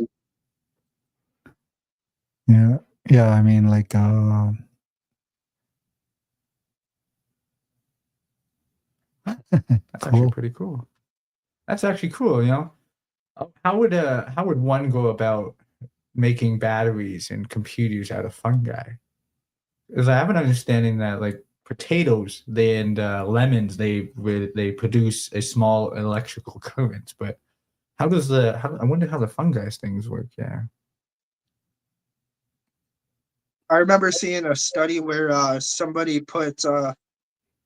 Yeah. Yeah, I mean, like, That's actually cool. pretty cool. That's actually cool. How would one go about making batteries and computers out of fungi? Because I have an understanding that like potatoes, and lemons, they produce a small electrical current. But I wonder how the fungi things work. Yeah. I remember seeing a study where somebody put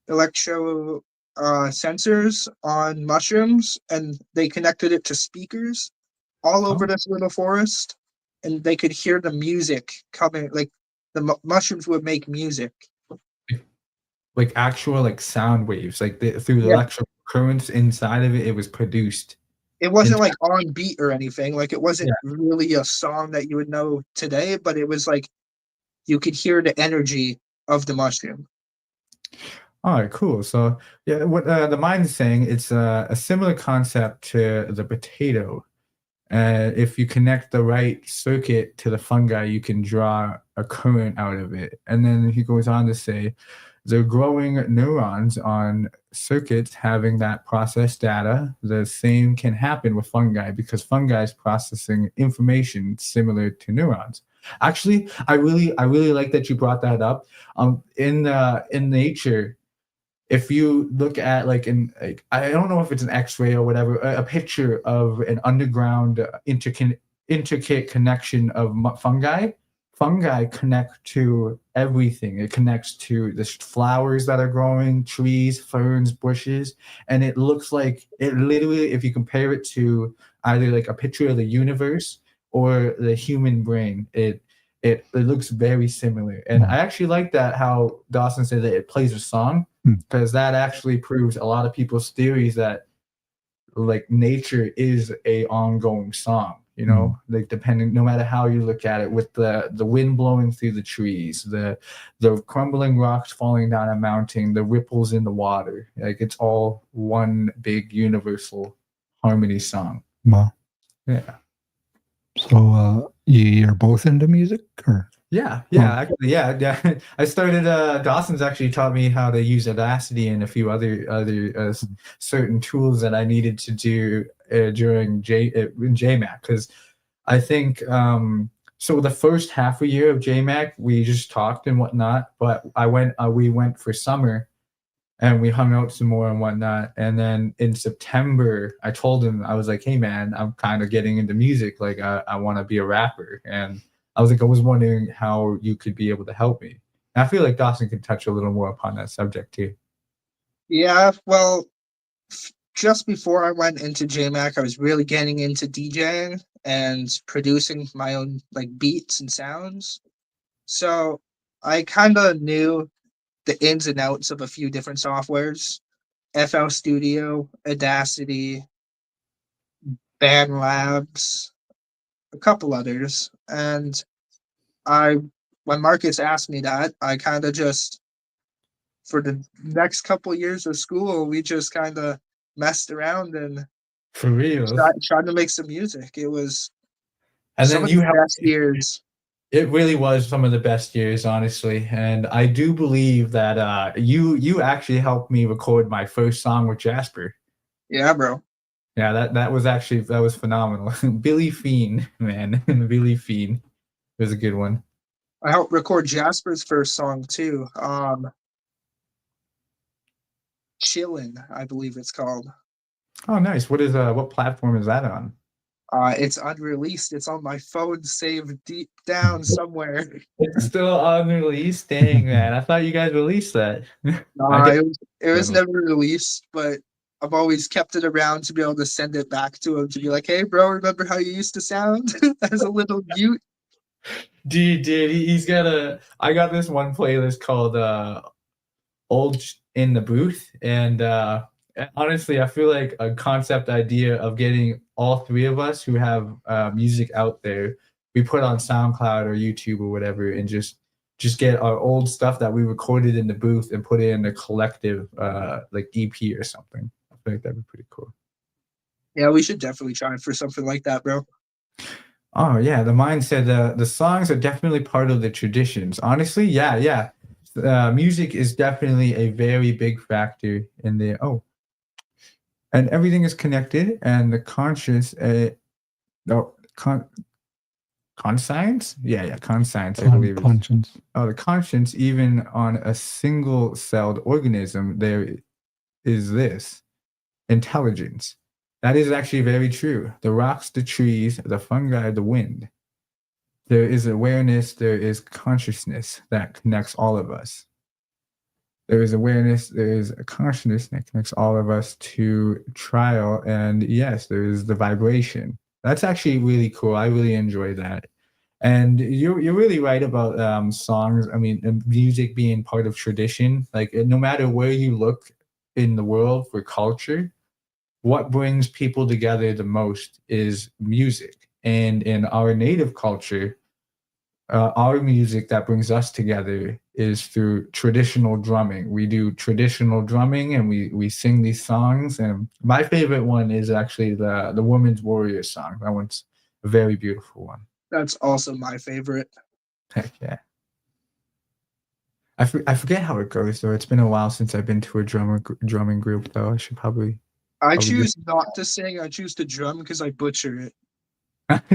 electro sensors on mushrooms and they connected it to speakers all over Oh. this little forest, and they could hear the music coming. Like mushrooms would make music. Like actual like sound waves, like through the Yeah. electrical currents inside of it, it was produced. It wasn't like on beat or anything. Like it wasn't Yeah. really a song that you would know today, but it was like you could hear the energy of the mushroom. All right, cool. So yeah, what the mind is saying, it's a similar concept to the potato. If you connect the right circuit to the fungi, you can draw a current out of it. And then he goes on to say, the growing neurons on circuits having that processed data, the same can happen with fungi because fungi is processing information similar to neurons. Actually, I really like that you brought that up. In nature, if you look at like I don't know if it's an X-ray or whatever, a picture of an underground intricate connection of fungi. Fungi connect to everything. It connects to the flowers that are growing, trees, ferns, bushes, and it looks like it literally, if you compare it to either like a picture of the universe or the human brain, it looks very similar. And I actually like that how Dawson said that it plays a song, because that actually proves a lot of people's theories that like nature is a ongoing song, like depending, no matter how you look at it, with the wind blowing through the trees, the crumbling rocks falling down a mountain, the ripples in the water, like it's all one big universal harmony song. Wow. Yeah. So you're both into music, or? Yeah, Oh. actually, yeah. I started. Dawson's actually taught me how to use Audacity and a few other certain tools that I needed to do during JMAC, because I think so. The first half a year of JMAC, we just talked and whatnot, but we went for summer, and we hung out some more and whatnot. And then in September, I told him, I was like, hey man, I'm kind of getting into music. Like I want to be a rapper. And I was wondering how you could be able to help me. And I feel like Dawson could touch a little more upon that subject too. Yeah, well, just before I went into JMAC, I was really getting into DJing and producing my own like beats and sounds. So I kind of knew the ins and outs of a few different softwares. FL Studio, Audacity, BandLabs, a couple others. And I, when Marcus asked me that, I kind of just, for the next couple years of school, we just kind of messed around and For real. tried to make some music. It was And some then of you the have best years. it really was some of the best years, honestly. And I do believe that you actually helped me record my first song with Jasper. Yeah, bro. Yeah, that was phenomenal. Billy Fiend, man. Billy Fiend was a good one. I helped record Jasper's first song too. Chillin', I believe it's called. Oh, nice. What platform is that on? It's unreleased. It's on my phone, saved deep down somewhere. It's still unreleased. Dang, man. I thought you guys released that. It was never released, but I've always kept it around to be able to send it back to him to be like, "Hey, bro, remember how you used to sound as a little mute?" Dude, I got this one playlist called Old in the Booth, and honestly, I feel like a concept idea of getting all three of us who have music out there, we put on SoundCloud or YouTube or whatever, and just get our old stuff that we recorded in the booth and put it in a collective like EP or something. I feel like that'd be pretty cool. Yeah, we should definitely try for something like that, bro. Oh yeah, the mindset. The songs are definitely part of the traditions. Honestly, yeah. Music is definitely a very big factor in the and everything is connected, and the conscious conscience, conscience, I believe it's, Conscience. the conscience, even on a single-celled organism, there is this intelligence. That is actually very true. The rocks, the trees, the fungi, the wind. There is awareness, there is consciousness that connects all of us. There is awareness, there is a consciousness that connects all of us to trial, and yes, there is the vibration. That's actually really cool. I really enjoy that. And you're really right about songs. I mean, music being part of tradition. Like no matter where you look in the world for culture, what brings people together the most is music. And in our native culture, our music that brings us together is through traditional drumming. We do traditional drumming, and we sing these songs. And my favorite one is actually the Woman's Warrior song. That one's a very beautiful one. That's also my favorite. Heck yeah. I forget how it goes though. It's been a while since I've been to a drumming group though. I should probably. I choose not to sing. I choose to drum because I butcher it.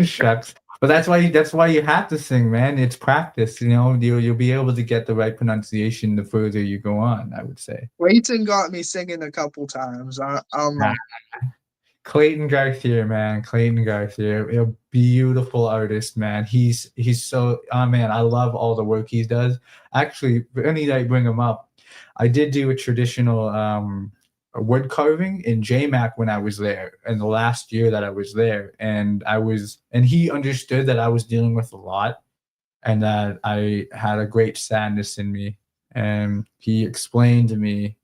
Shucks. But that's why you have to sing, man. It's practice. You know, you'll be able to get the right pronunciation the further you go on, I would say. Clayton got me singing a couple times. I'll know. Clayton Garcia, man. Clayton Garcia, a beautiful artist, man. He's so, oh man, I love all the work he does. Actually, any day I bring him up, I did do a traditional wood carving in JMAC when I was there, in the last year that I was there, and he understood that I was dealing with a lot, and that I had a great sadness in me, and he explained to me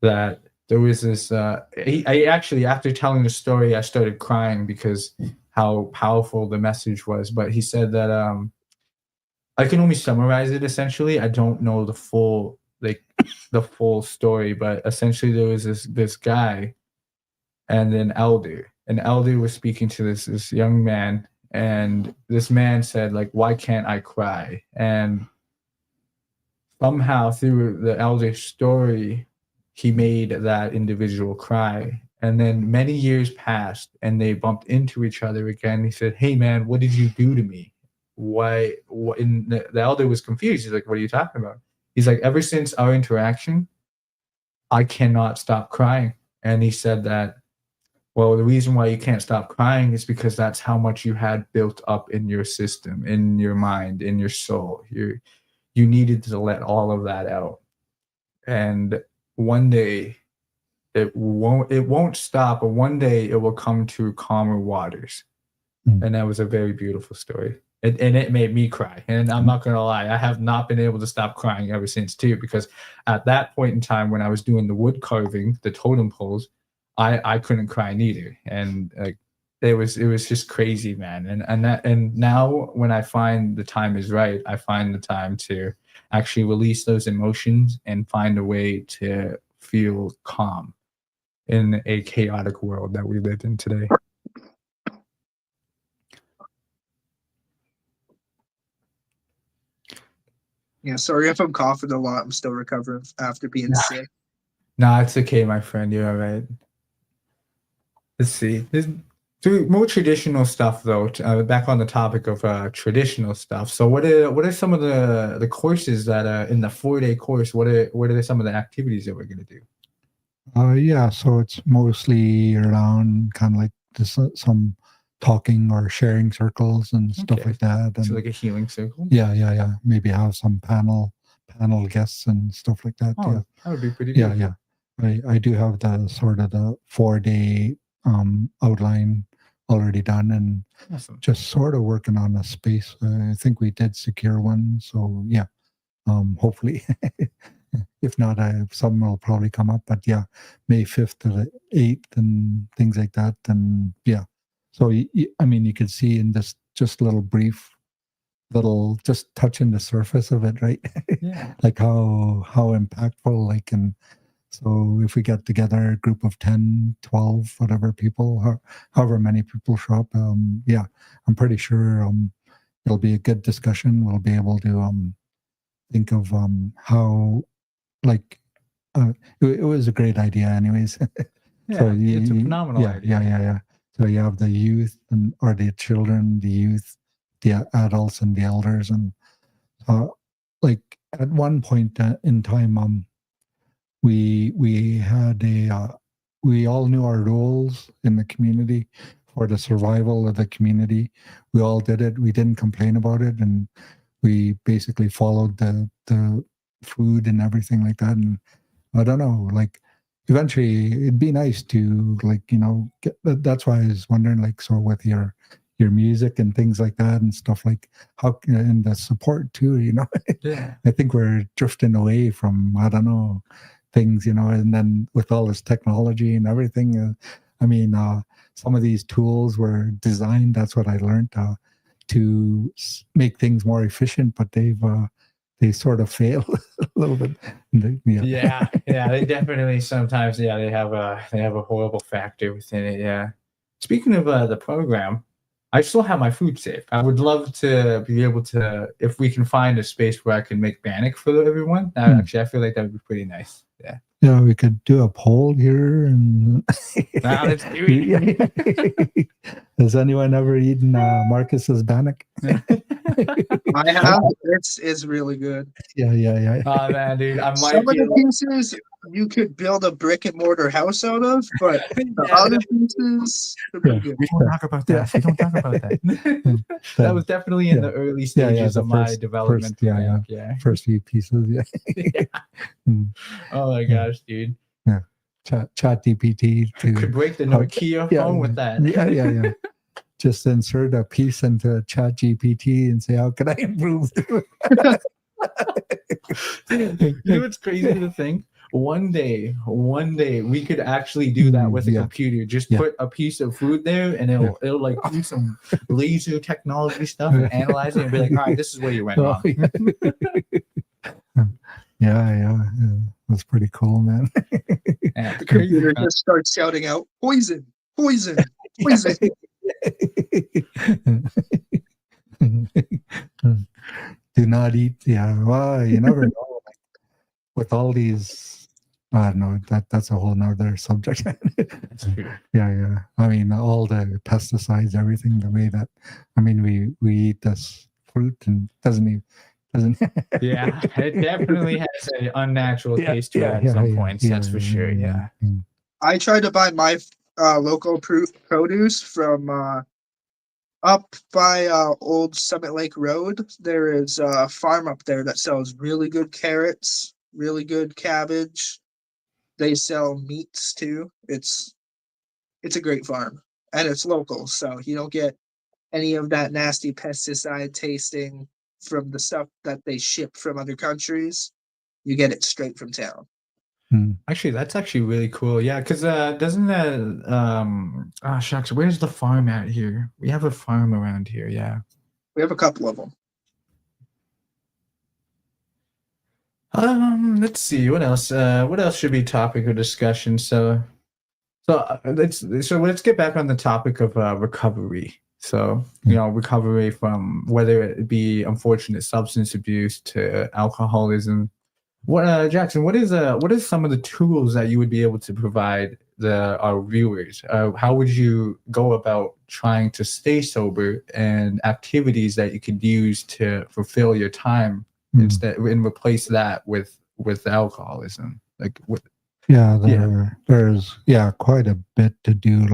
that there was this. I actually, after telling the story, I started crying because how powerful the message was. But he said that I can only summarize it essentially. I don't know the full story, but essentially there was this guy and an elder. An elder was speaking to this young man, and this man said, like, why can't I cry? And somehow through the elder's story, he made that individual cry. And then many years passed and they bumped into each other again. He said, hey man, what did you do to me? Why? And the elder was confused. He's like, what are you talking about? He's like, ever since our interaction, I cannot stop crying. And he said that, well, the reason why you can't stop crying is because that's how much you had built up in your system, in your mind, in your soul. You needed to let all of that out. And one day it won't stop, but one day it will come to calmer waters. And that was a very beautiful story. And it made me cry. And I'm not gonna lie, I have not been able to stop crying ever since too. Because at that point in time, when I was doing the wood carving, the totem poles, I couldn't cry neither. And like it was just crazy, man. And now when I find the time is right, I find the time to actually release those emotions and find a way to feel calm in a chaotic world that we live in today. Yeah, sorry if I'm coughing a lot. I'm still recovering after being sick. Nah, it's okay, my friend. You're all right. Let's see. So more traditional stuff, though. Back on the topic of traditional stuff. So, what are some of the courses that in the 4-day course? What are some of the activities that we're gonna do? Yeah, so it's mostly around kind of like just some talking or sharing circles and stuff Okay. like that. So, And like a healing circle. yeah. Maybe have some panel guests and stuff like that. Oh, Yeah, that would be pretty yeah, good. yeah. I do have the sort of the 4-day outline already done, and Awesome. just sort of working on a space. I think we did secure one, so yeah. Hopefully, if not, something will probably come up. But yeah, May 5th to the 8th and things like that. And yeah, so I mean, you could see in this just little brief, little just touching the surface of it, right? Yeah. Like how impactful, like, and so if we get together a group of 10, 12, whatever people, however many people show up, yeah, I'm pretty sure it'll be a good discussion. We'll be able to think of how, like, it was a great idea anyways. Yeah. So It's a phenomenal idea. yeah. So you have the youth and or the children, the youth, the adults and the elders. And like at one point in time, we had we all knew our roles in the community for the survival of the community. We all did it. We didn't complain about it, and we basically followed the food and everything like that. And I don't know, like eventually it'd be nice to, like, that's why I was wondering, like, so with your music and things like that and stuff, like how, and the support too, Yeah. I think we're drifting away from, I don't know, things, and then with all this technology and everything, I mean, some of these tools were designed, that's what I learned, to make things more efficient, but they sort of fail a little bit. Yeah. They definitely sometimes. Yeah, they have a horrible factor within it. Yeah. Speaking of the program, I still have my food safe. I would love to be able to, if we can find a space where I can make bannock for everyone. Actually, I feel like that would be pretty nice. Yeah. Yeah, we could do a poll here. And Now let's do it. Has anyone ever eaten Marcus's bannock? I have. It's really good. Yeah. Oh man, dude, I might Some of be. the pieces you could build a brick and mortar house out of, but the Yeah, other pieces are pretty good. we don't talk about that. We don't talk about that. That was definitely in the early stages the of my first- development. first, yeah. Yeah. First few pieces. Yeah. Mm. Oh my gosh, dude. Chat GPT Could break the Nokia phone with that. Yeah. Just insert a piece into Chat GPT and say, how can I improve? You know what's crazy to think? One day, we could actually do that with a computer. Just put a piece of food there, and it'll like do some laser technology stuff and analyze it and be like, all right, this is where you went wrong. Yeah. That's pretty cool, man. Yeah, The computer just starts shouting out, poison, poison, poison. Do not eat. Yeah, well, you never know. Like, with all these, I don't know. That's a whole nother subject. That's true. Yeah. I mean, all the pesticides, everything. The way that, I mean, we eat this fruit and doesn't. Yeah, it definitely has an unnatural taste to it at some points. That's for sure. Yeah. I tried to buy my local produce from up by Old Summit Lake Road. There is a farm up there that sells really good carrots, really good cabbage. They sell meats too. It's a great farm, and it's local, so you don't get any of that nasty pesticide tasting from the stuff that they ship from other countries. You get it straight from town. Actually, that's actually really cool. Yeah, because doesn't that oh shucks, where's the farm at here? We have a farm around here. Yeah. We have a couple of them. Let's see what else. What else should be topic of discussion? Let's get back on the topic of recovery. So recovery from whether it be unfortunate substance abuse to alcoholism. What Jackson? What is some of the tools that you would be able to provide our viewers? How would you go about trying to stay sober, and activities that you could use to fulfill your time instead and replace that with alcoholism? Like what? There's quite a bit to do.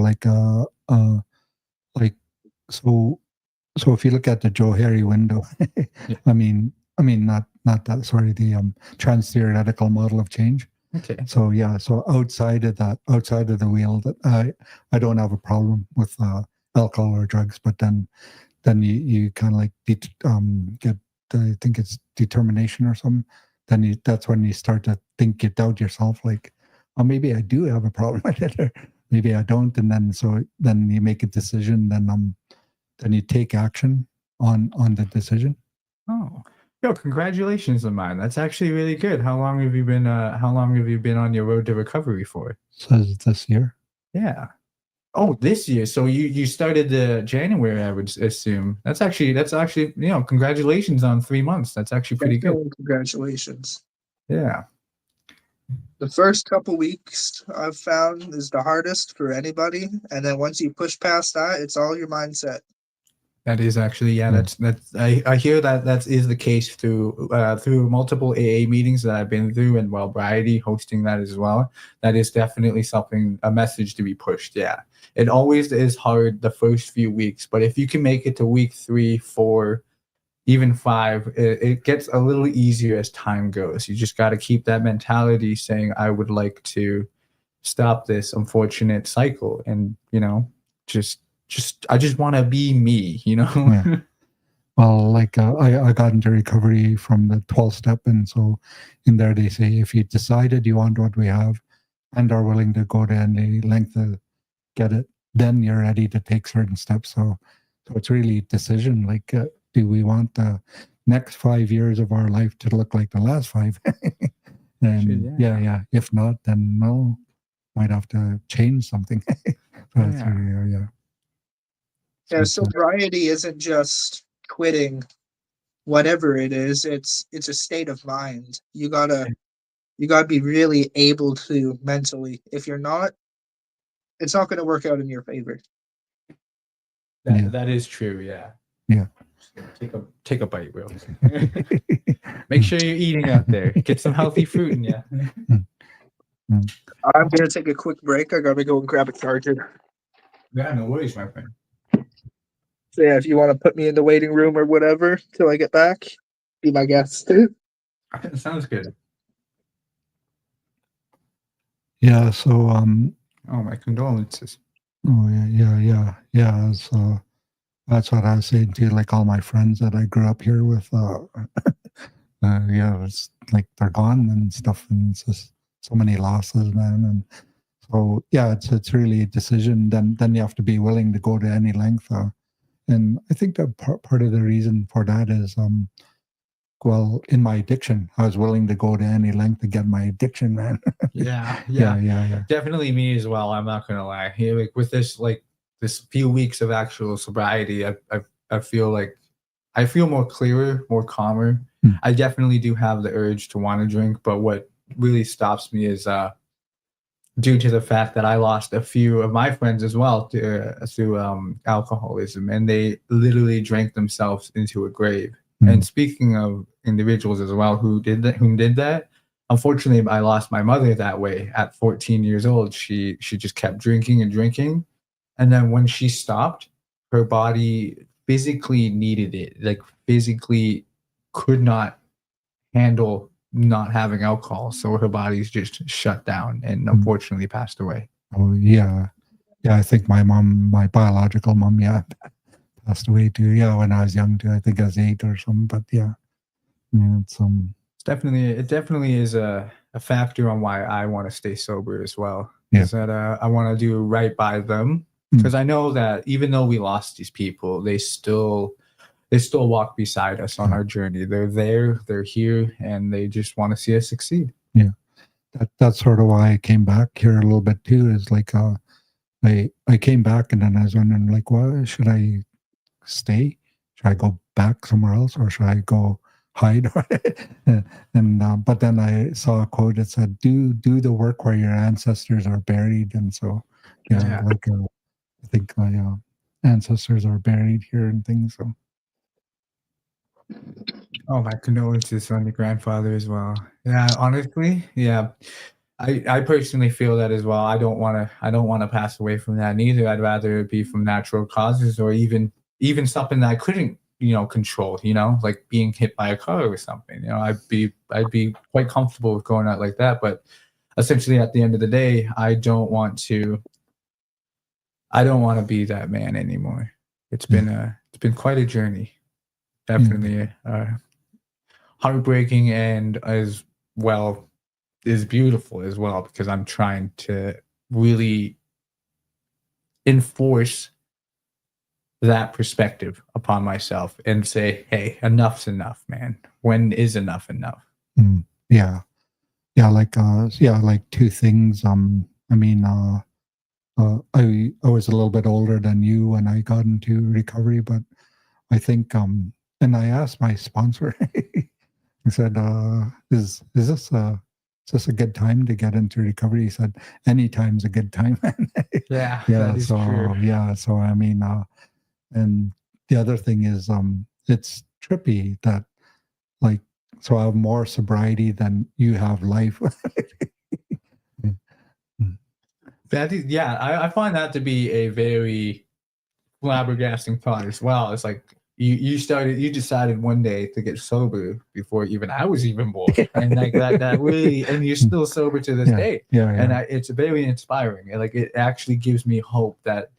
So if you look at the Joe Harry window, I mean not that, sorry, the trans theoretical model of change. Okay. So outside of the wheel, that I don't have a problem with alcohol or drugs, but then you kind of like get, I think it's determination or something. Then that's when you start to you doubt yourself, like, oh, maybe I do have a problem with it, or maybe I don't, and then you make a decision, then you take action on the decision. Oh, congratulations on mine. That's actually really good. How long have you been on your road to recovery for? So this year. Yeah. Oh, this year. So you started the January, I would assume. That's actually congratulations on 3 months. That's actually pretty good. Congratulations. Yeah. The first couple weeks I've found is the hardest for anybody, and then once you push past that, it's all your mindset. That is actually, that's I hear that is the case through multiple AA meetings that I've been through, and Wellbriety hosting that as well. That is definitely a message to be pushed. Yeah, it always is hard the first few weeks, but if you can make it to week 3, 4, even 5, it gets a little easier as time goes. You just got to keep that mentality saying, I would like to stop this unfortunate cycle, and I just want to be me, Yeah. Well, I got into recovery from the 12th step, and so in there they say, if you decided you want what we have and are willing to go to any length to get it, then you're ready to take certain steps. So it's really a decision, like, do we want the next 5 years of our life to look like the last 5? And if not, then no, might have to change something. Sobriety isn't just quitting whatever it is. It's a state of mind. You gotta be really able to mentally. If you're not, it's not going to work out in your favor. That is true. Yeah. Yeah. Take a bite, Will. Make sure you're eating out there. Get some healthy fruit in you. I'm gonna take a quick break. I gotta go and grab a charger. Yeah, no worries, my friend. So if you want to put me in the waiting room or whatever till I get back, be my guest. Sounds good. Yeah. So oh, my condolences. Oh yeah. So that's what I was saying to, like, all my friends that I grew up here with. It's like they're gone and stuff, and it's just so many losses, man. And so it's really a decision. Then you have to be willing to go to any length. And I think that part of the reason for that is, in my addiction, I was willing to go to any length to get my addiction, man. Yeah. Definitely me as well. I'm not gonna lie. Here, like with this few weeks of actual sobriety, I feel like I feel more clearer, more calmer. I definitely do have the urge to want to drink, but what really stops me is due to the fact that I lost a few of my friends as well through alcoholism, and they literally drank themselves into a grave. And speaking of individuals as well who did that, unfortunately, I lost my mother that way at 14 years old. She just kept drinking and drinking, and then when she stopped, her body physically needed it, like physically could not handle not having alcohol, so her body's just shut down and unfortunately passed away. Oh yeah. I think my biological mom, passed away too. Yeah, when I was young too. I think I was 8 or something. But yeah, it's It definitely is a factor on why I want to stay sober as well. Yeah. Is that I want to do right by them, Mm. because I know that even though we lost these people, they still walk beside us on Yeah. our journey. They're there, they're here, and they just want to see us succeed. that's sort of why I came back here a little bit too. Is like I came back and then I was wondering like, well, should I stay? Should I go back somewhere else, or should I go hide? And but then I saw a quote that said, "Do the work where your ancestors are buried." And so Yeah. like I think my ancestors are buried here and things. So Oh, my condolences on your grandfather as well. Yeah, honestly, yeah. I personally feel that as well. I don't want to pass away from that neither. I'd rather it be from natural causes, or even something that I couldn't, control, like being hit by a car or something. I'd be quite comfortable with going out like that. But essentially at the end of the day, I don't want to be that man anymore. It's been quite a journey. Definitely heartbreaking, and as well is beautiful as well, because I'm trying to really enforce that perspective upon myself and say, hey, enough's enough, man. When is enough enough? yeah, like two things. I mean, I was a little bit older than you when I got into recovery, but I think and I asked my sponsor. I said, is this a good time to get into recovery? He said, any time's a good time. Yeah, Yeah, that is so true. yeah, so I mean, and the other thing is, it's trippy that like, so I have more sobriety than you have life. That is, yeah, I find that to be a very flabbergasting thought as well. It's like you decided one day to get sober before even I was even born, and like that really, and you're still sober to this Yeah, day. yeah, And yeah, it's very inspiring. And like, it actually gives me hope that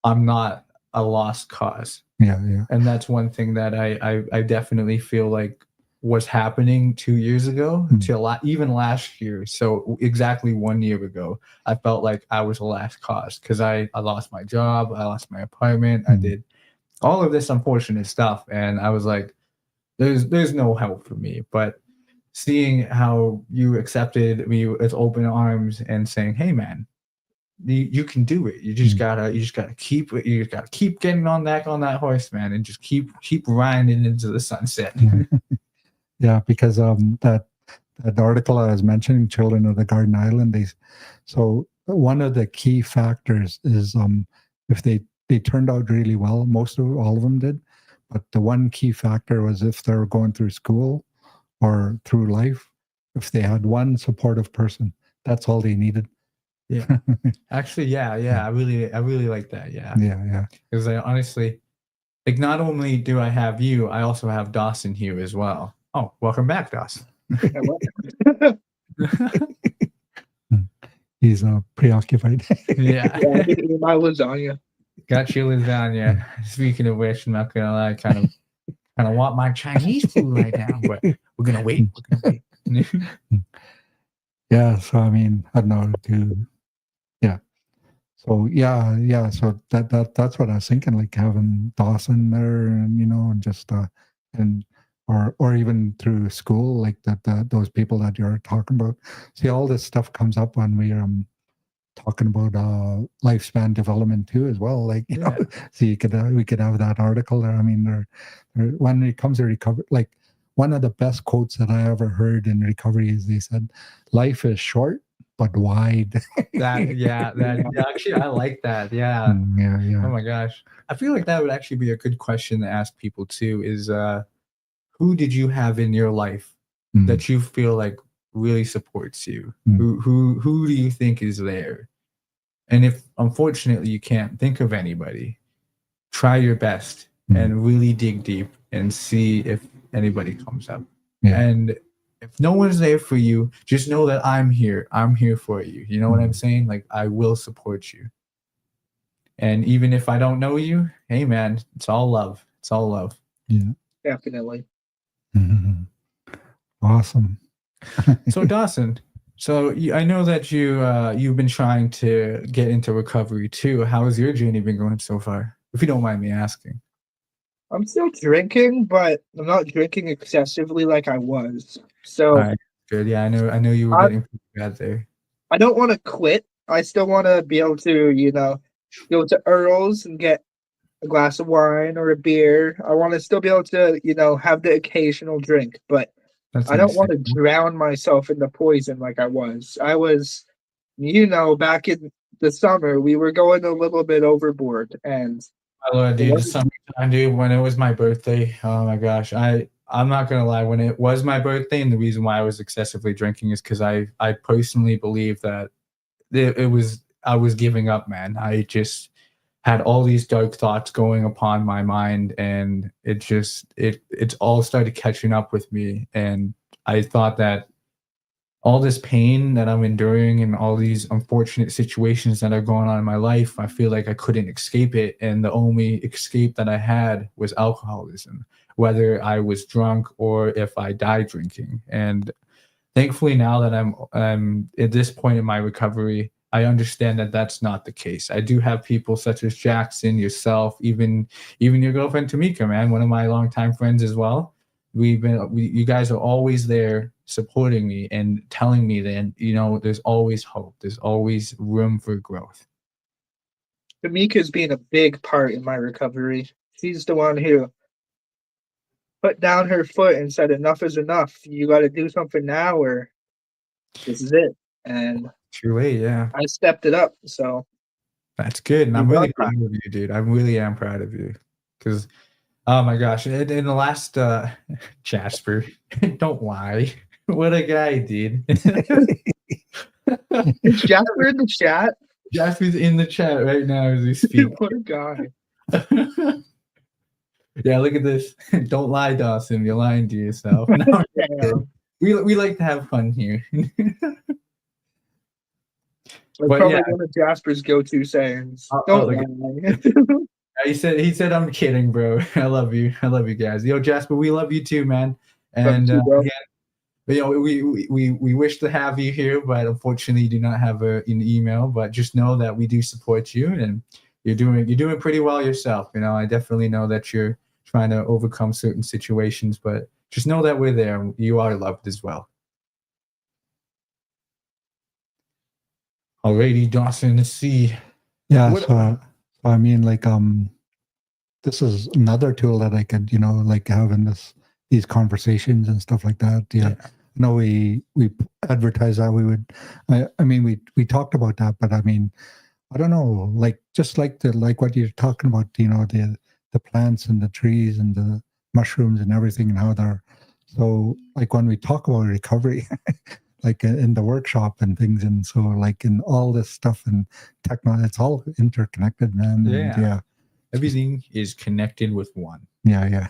I'm not a lost cause. yeah. And that's one thing that I definitely feel like was happening 2 years ago to even last year. So exactly 1 year ago, I felt like I was a last cause, because I lost my job, I lost my apartment, I did all of this unfortunate stuff, and I was like, there's no help for me. But seeing how you accepted me with open arms and saying, hey man, you can do it. You just gotta keep getting on that horse, man, and just keep riding into the sunset. Yeah, because that article I was mentioning, Children of the Garden Island, so one of the key factors is if they turned out really well, all of them did, but the one key factor was if they were going through school or through life, if they had one supportive person, that's all they needed. Yeah. Actually, yeah, I really like that. Yeah. Yeah. Because I honestly, like, not only do I have you, I also have Dawson here as well. Oh, welcome back, Dawson. He's preoccupied. Yeah. My lasagna. Got your lasagna. Speaking of which, I'm not gonna lie, kind of want my Chinese food right now, but we're gonna wait. Yeah, so I mean, I don't know, yeah. So yeah. So that's what I was thinking, like having Dawson there, and and just and or even through school, like that those people that you're talking about. See, all this stuff comes up when we're talking about lifespan development too, as well. Like so we could have that article there. I mean, when it comes to recovery, like one of the best quotes that I ever heard in recovery is they said, "Life is short but wide." Actually, I like that. Yeah. Yeah. Oh my gosh, I feel like that would actually be a good question to ask people too. Is who did you have in your life that you feel like really supports you? Who do you think is there? And if unfortunately you can't think of anybody, try your best and really dig deep and see if anybody comes up. Yeah. And if no one's there for you, just know that I'm here. I'm here for you. You know what I'm saying? Like, I will support you. And even if I don't know you, hey man, it's all love. It's all love. Definitely. Mhm. Awesome. So Dawson, I know that you've been trying to get into recovery too. How has your journey been going so far? If you don't mind me asking. I'm still drinking, but I'm not drinking excessively like I was. So All right, good. Yeah, I know you were I, getting pretty bad there. I don't want to quit. I still want to be able to, go to Earl's and get a glass of wine or a beer. I want to still be able to, have the occasional drink, but That's I don't want to understandable. drown myself in the poison like I was. Back in the summer, we were going a little bit overboard, and My lord, it dude, the wasn't summertime, dude, when it was my birthday, oh my gosh. I'm not gonna lie, when it was my birthday, and the reason why I was excessively drinking is because I personally believe that it was I was giving up, man. I just had all these dark thoughts going upon my mind, and it's all started catching up with me. And I thought that all this pain that I'm enduring and all these unfortunate situations that are going on in my life, I feel like I couldn't escape it. And the only escape that I had was alcoholism, whether I was drunk or if I died drinking. And thankfully, now that I'm at this point in my recovery, I understand that that's not the case. I do have people such as Jackson, yourself, even your girlfriend Tamika, man, one of my longtime friends as well. You guys are always there supporting me and telling me that there's always hope. There's always room for growth. Tamika's being a big part in my recovery. She's the one who put down her foot and said, "Enough is enough. You got to do something now, or this is it." And Truly, yeah. I stepped it up. So That's good, and you I'm got really me. proud of you, dude. I really am proud of you because, oh my gosh, in the last Jasper, don't lie, what a guy, dude. Is Jasper in the chat? Jasper's in the chat right now as we speak. What a guy. Yeah, look at this. Don't lie, Dawson. You're lying to yourself. No, Damn. we like to have fun here. That's But probably yeah, one of Jasper's go-to sayings. look Don't lie. he said I'm kidding, bro. I love you guys. Yo, Jasper, we love you too, man. Love And you too, bro. again, we wish to have you here, but unfortunately, you do not have an email. But just know that we do support you, and you're doing pretty well yourself. I definitely know that you're trying to overcome certain situations, but just know that we're there. You are loved as well. Alrighty, Dawson. Let's see. Yeah. So I mean, like, this is another tool that I could, like having these conversations and stuff like that. Yeah. No, we advertise that we would. I mean, we talked about that, but I mean, I don't know, like just like what you're talking about, the plants and the trees and the mushrooms and everything and how they're so like when we talk about recovery, like in the workshop and things, and so like in all this stuff and technology, it's all interconnected, man. Yeah. And yeah. Everything is connected with one. Yeah.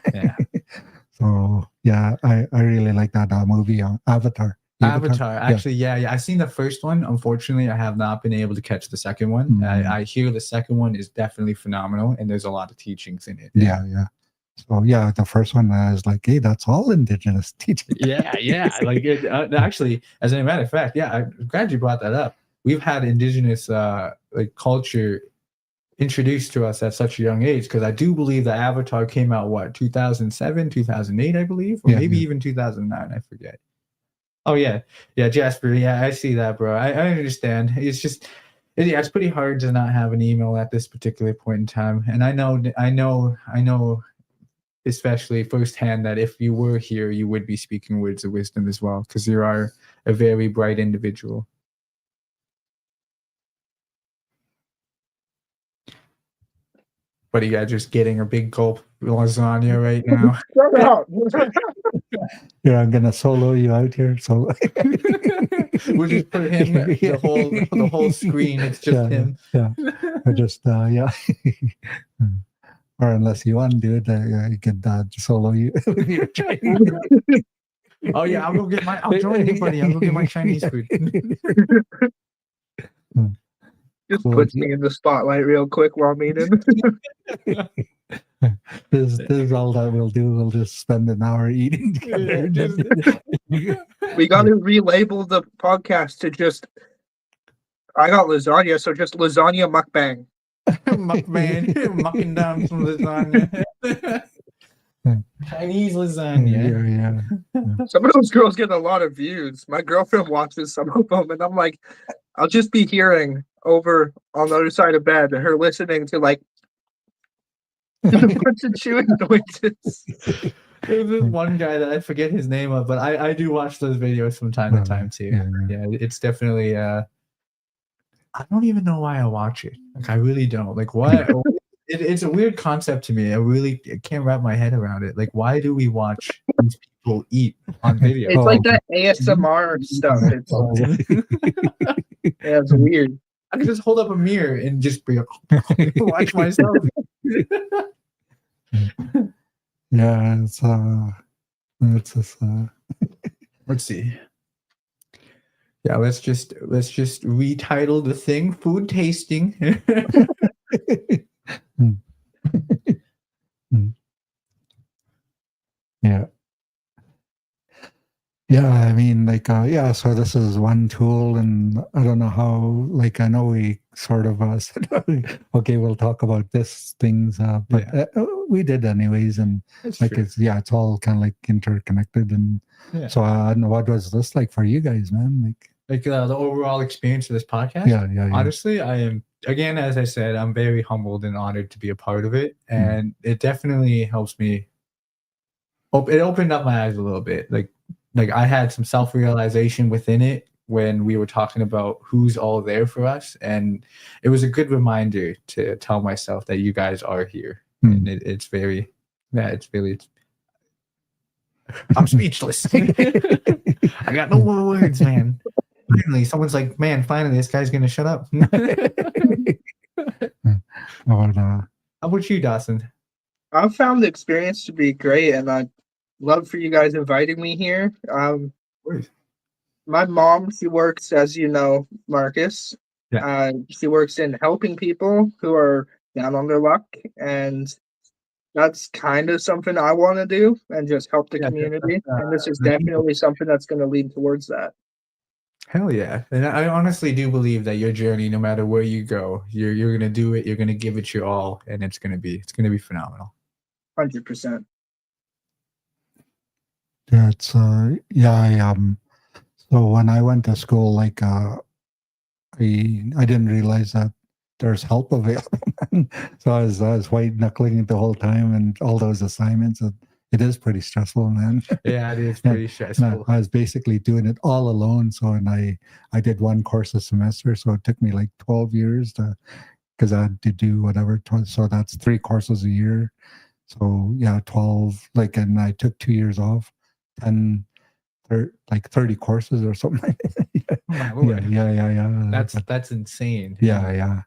So yeah, I really like that movie, Avatar. Avatar. Actually, yeah. I've seen the first one. Unfortunately, I have not been able to catch the second one. Mm-hmm. I hear the second one is definitely phenomenal, and there's a lot of teachings in it. Yeah. So yeah, the first one is like, hey, that's all indigenous teaching. Yeah. Like it, actually, as a matter of fact, yeah, I'm glad you brought that up. We've had indigenous like culture introduced to us at such a young age, because I do believe that Avatar came out 2007, 2008, I believe, or maybe even 2009. I forget. Oh yeah, Jasper. Yeah, I see that, bro. I understand. It's just, it's pretty hard to not have an email at this particular point in time. And I know, especially firsthand, that if you were here, you would be speaking words of wisdom as well, because you are a very bright individual. But you guys just getting a big gulp of lasagna right now. Shut up. Yeah, I'm gonna solo you out here. So we'll just put him the whole screen. It's just him. Yeah. I just yeah. Or unless you want to do it, I could solo you. Oh yeah, I'll join you, buddy. I'll go get my Chinese food. Just Cool. puts me in the spotlight real quick while meeting. This is all that we'll do. We'll just spend an hour eating together. We got to relabel the podcast to just. I got lasagna, so just lasagna mukbang. Mukbang, mucking down some lasagna. Chinese lasagna. Yeah. Some of those girls get a lot of views. My girlfriend watches some of them, and I'm like, I'll just be hearing over on the other side of bed, her listening to like a bunch of chewing noises. There's this one guy that I forget his name of, but I do watch those videos from time to time too. Yeah, it's definitely. I don't even know why I watch it. Like, I really don't. Like, why? It's a weird concept to me. I can't wrap my head around it. Like, why do we watch these people eat on video? It's like that ASMR stuff. It's weird. I could just hold up a mirror and just be watch myself. Yeah, it's just Let's see. Yeah, let's just retitle the thing "Food Tasting." Yeah. Yeah, I mean, like, so this is one tool, and I don't know how, like, I know we sort of said, okay, we'll talk about this things, but we did anyways, and That's like, true. it's all kind of like interconnected, and so I don't know, what was this like for you guys, man? Like the overall experience of this podcast. Yeah. Honestly, I am, again, as I said, I'm very humbled and honored to be a part of it, and it definitely helps me. It opened up my eyes a little bit. Like I had some self-realization within it when we were talking about who's all there for us, and it was a good reminder to tell myself that you guys are here, and it's very, I'm speechless. I got no more words, man. Finally, someone's like, man, finally, this guy's gonna shut up. How about you, Dawson? I've found the experience to be great, and I'd love for you guys inviting me here. My mom, she works, as you know, Marcus. She works in helping people who are down on their luck, and that's kind of something I want to do and just help the community. And this is definitely something that's going to lead towards that. Hell yeah. And I honestly do believe that your journey, no matter where you go, you're going to do it, you're going to give it your all, and it's going to be phenomenal. 100%. That's so when I went to school, like I didn't realize that there's help available. So I was white knuckling it the whole time, and all those assignments. It is pretty stressful, man. Yeah, it is pretty stressful. I was basically doing it all alone. So, and I did one course a semester, so it took me like 12 years because I had to do whatever. So that's 3 courses a year. So yeah, 12. Like, and I took 2 years off, 30 courses or something like that. Yeah. That's insane. Yeah.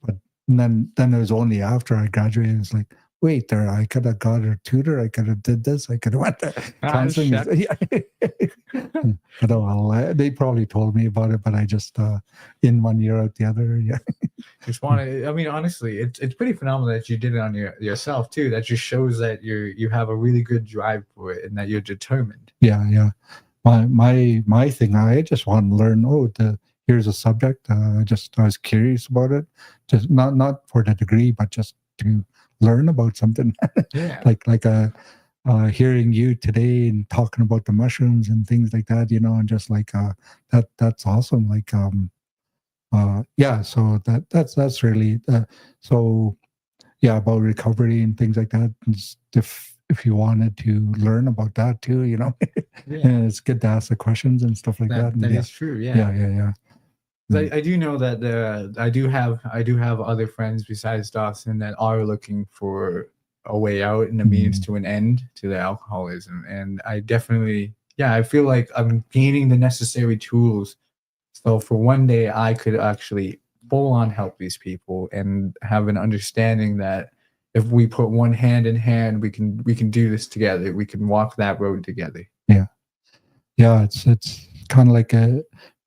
But then it was only after I graduated, it's like, wait, I could have got a tutor. I could have did this. I could have went to counseling. They probably told me about it, but I just in one year out the other. Yeah. Just want to. I mean, honestly, it's pretty phenomenal that you did it on yourself too. That just shows that you have a really good drive for it and that you're determined. Yeah. My thing, I just want to learn. Here's a subject. I was curious about it. Just not for the degree, but just to learn about something. Yeah. like hearing you today and talking about the mushrooms and things like that, and just like that's awesome. Like so that's really about recovery and things like that. And if you wanted to learn about that too, and it's good to ask the questions and stuff like that. That is true. Yeah. I do know that I do have other friends besides Dawson that are looking for a way out and a means to an end to the alcoholism, and I definitely I feel like I'm gaining the necessary tools so for one day I could actually full on help these people and have an understanding that if we put one hand in hand, we can do this together. We can walk that road together. Yeah. It's kind of like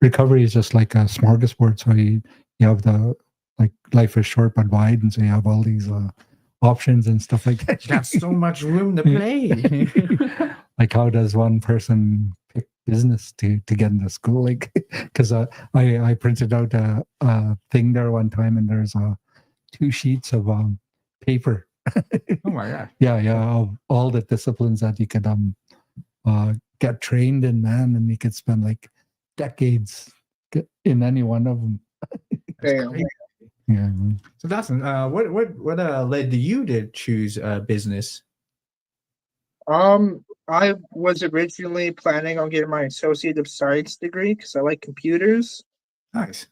recovery is just like a smorgasbord. So you have the like life is short but wide, and so you have all these options and stuff like that. You got so much room to play. Like, how does one person pick business to get into school? Like, because I printed out a thing there one time, and there's 2 sheets of paper. Oh my god. Yeah, of all the disciplines that you could get trained in, man, and you could spend like decades in any one of them. Damn. Yeah. So Dawson, what led you to choose business? I was originally planning on getting my Associate of Science degree because I like computers, Nice.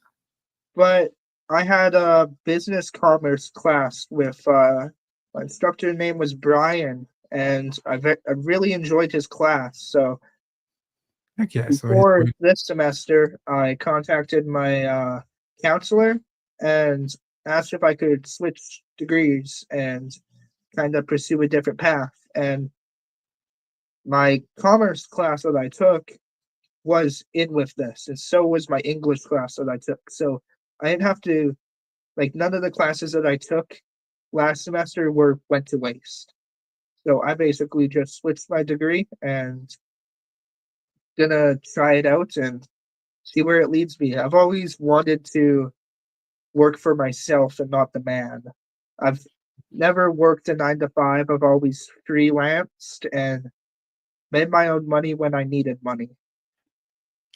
but I had a business commerce class with my instructor name was Brian, and I really enjoyed his class. So Heck yeah. before this semester, I contacted my counselor and asked if I could switch degrees and kind of pursue a different path. And my commerce class that I took was in with this, and so was my English class that I took. So I didn't have to, like, none of the classes that I took last semester went to waste. So I basically just switched my degree and gonna try it out and see where it leads me. I've always wanted to work for myself and not the man. I've never worked a 9 to 5. I've always freelanced and made my own money when I needed money.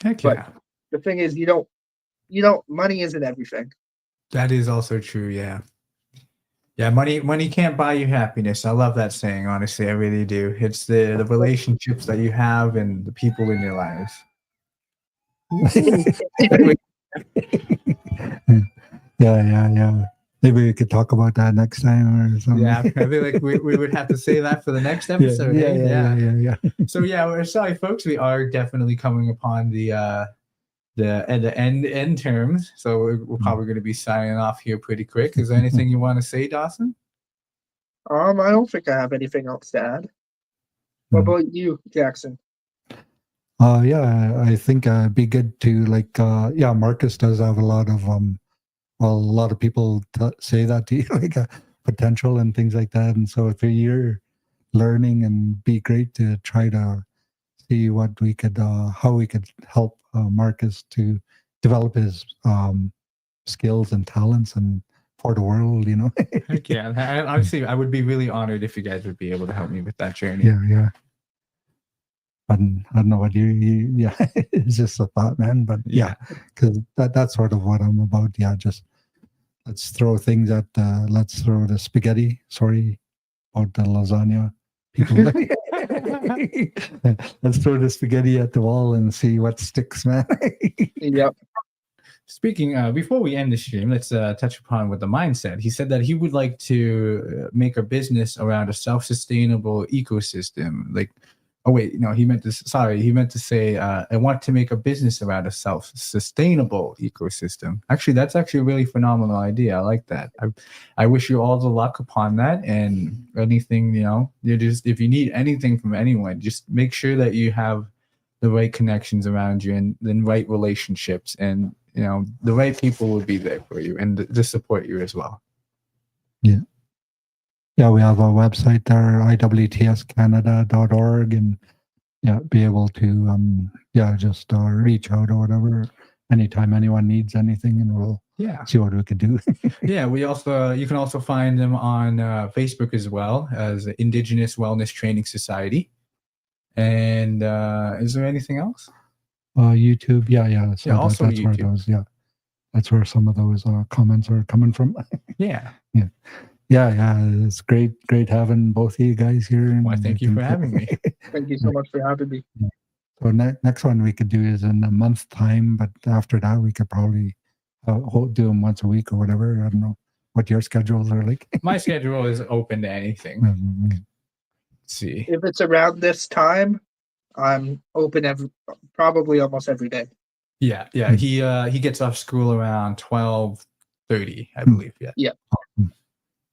Heck But yeah. the thing is, money isn't everything. That is also true. Yeah. Yeah. Money can't buy you happiness. I love that saying. Honestly, I really do. It's the relationships that you have and the people in your lives. Yeah. Maybe we could talk about that next time or something. Yeah, I feel like we would have to say that for the next episode. Yeah. So yeah, we're sorry, folks. We are definitely coming upon the end terms. So we're probably going to be signing off here pretty quick. Is there anything you want to say, Dawson? I don't think I have anything else to add. What about you, Jackson? Yeah, I think it'd be good to Marcus does have a lot of people say that to you, like potential and things like that. And so if you're learning, and be great to try to see what we could, how we could help Marcus to develop his skills and talents and for the world, Heck yeah. Honestly, I would be really honored if you guys would be able to help me with that journey. Yeah. I don't know what yeah, it's just a thought, man. But yeah, because that's sort of what I'm about. Yeah, just let's throw things at let's throw the spaghetti. Sorry about the lasagna. People, let's throw the spaghetti at the wall and see what sticks, man. Yep. Speaking, before we end the stream, let's touch upon with the mindset. He said that he would like to make a business around a self-sustainable ecosystem. Like, oh wait, no, he meant to say, I want to make a business around a self-sustainable ecosystem. Actually, that's actually a really phenomenal idea. I like that. I wish you all the luck upon that. And anything, if you need anything from anyone, just make sure that you have the right connections around you and the right relationships, and the right people will be there for you and to support you as well. Yeah, we have a website there, iwtscanada.org, and be able to just reach out or whatever anytime anyone needs anything, and we'll see what we could do. Yeah, you can also find them on Facebook as well as Indigenous Wellness Training Society. And is there anything else? YouTube, yeah. So also that's YouTube. Where those, that's where some of those comments are coming from. Yeah. It's great having both of you guys here. And well, thank you for having me. Thank you so much for having me. So next one we could do is in a month's time, but after that we could probably do them once a week or whatever. I don't know what your schedules are like. My schedule is open to anything. Let's see. If it's around this time, I'm open probably almost every day. Yeah. He gets off school around 12:30, I believe. Yeah.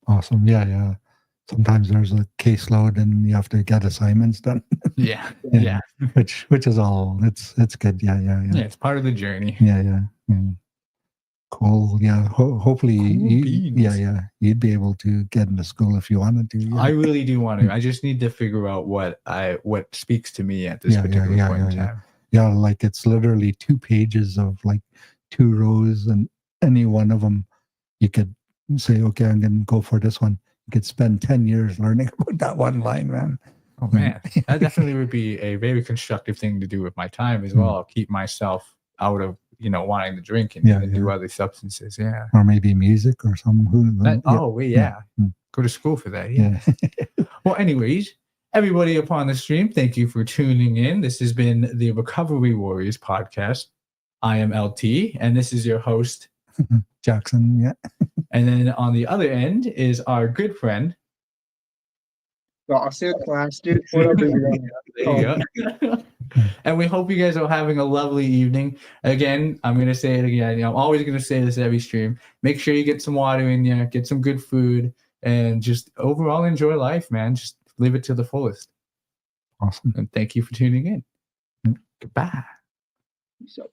Awesome. Yeah. Sometimes there's a caseload and you have to get assignments done. Yeah. Which is all. It's good. Yeah. Yeah, it's part of the journey. Yeah. Cool. Yeah. Hopefully, Cool beans. you'd be able to get into school if you wanted to. Yeah. I really do want to. I just need to figure out what speaks to me at this particular point in time. Yeah, like it's literally 2 pages of like 2 rows, and any one of them you could say, okay, I'm going to go for this one. You could spend 10 years learning about that one line, man. Oh man, that definitely would be a very constructive thing to do with my time as well. Keep myself out of wanting to drink and do other substances. Yeah, or maybe music or something. Go to school for that. Yeah. Well, anyways, everybody upon the stream, thank you for tuning in. This has been the Recovery Warriors podcast. I am LT, and this is your host, Jackson. Yeah. And then on the other end is our good friend. Gossip class, dude. What up, everyone? There you go. And we hope you guys are having a lovely evening. Again, I'm going to say it again. I'm always going to say this every stream. Make sure you get some water in you, get some good food, and just overall enjoy life, man. Just live it to the fullest. Awesome. And thank you for tuning in. Goodbye. So.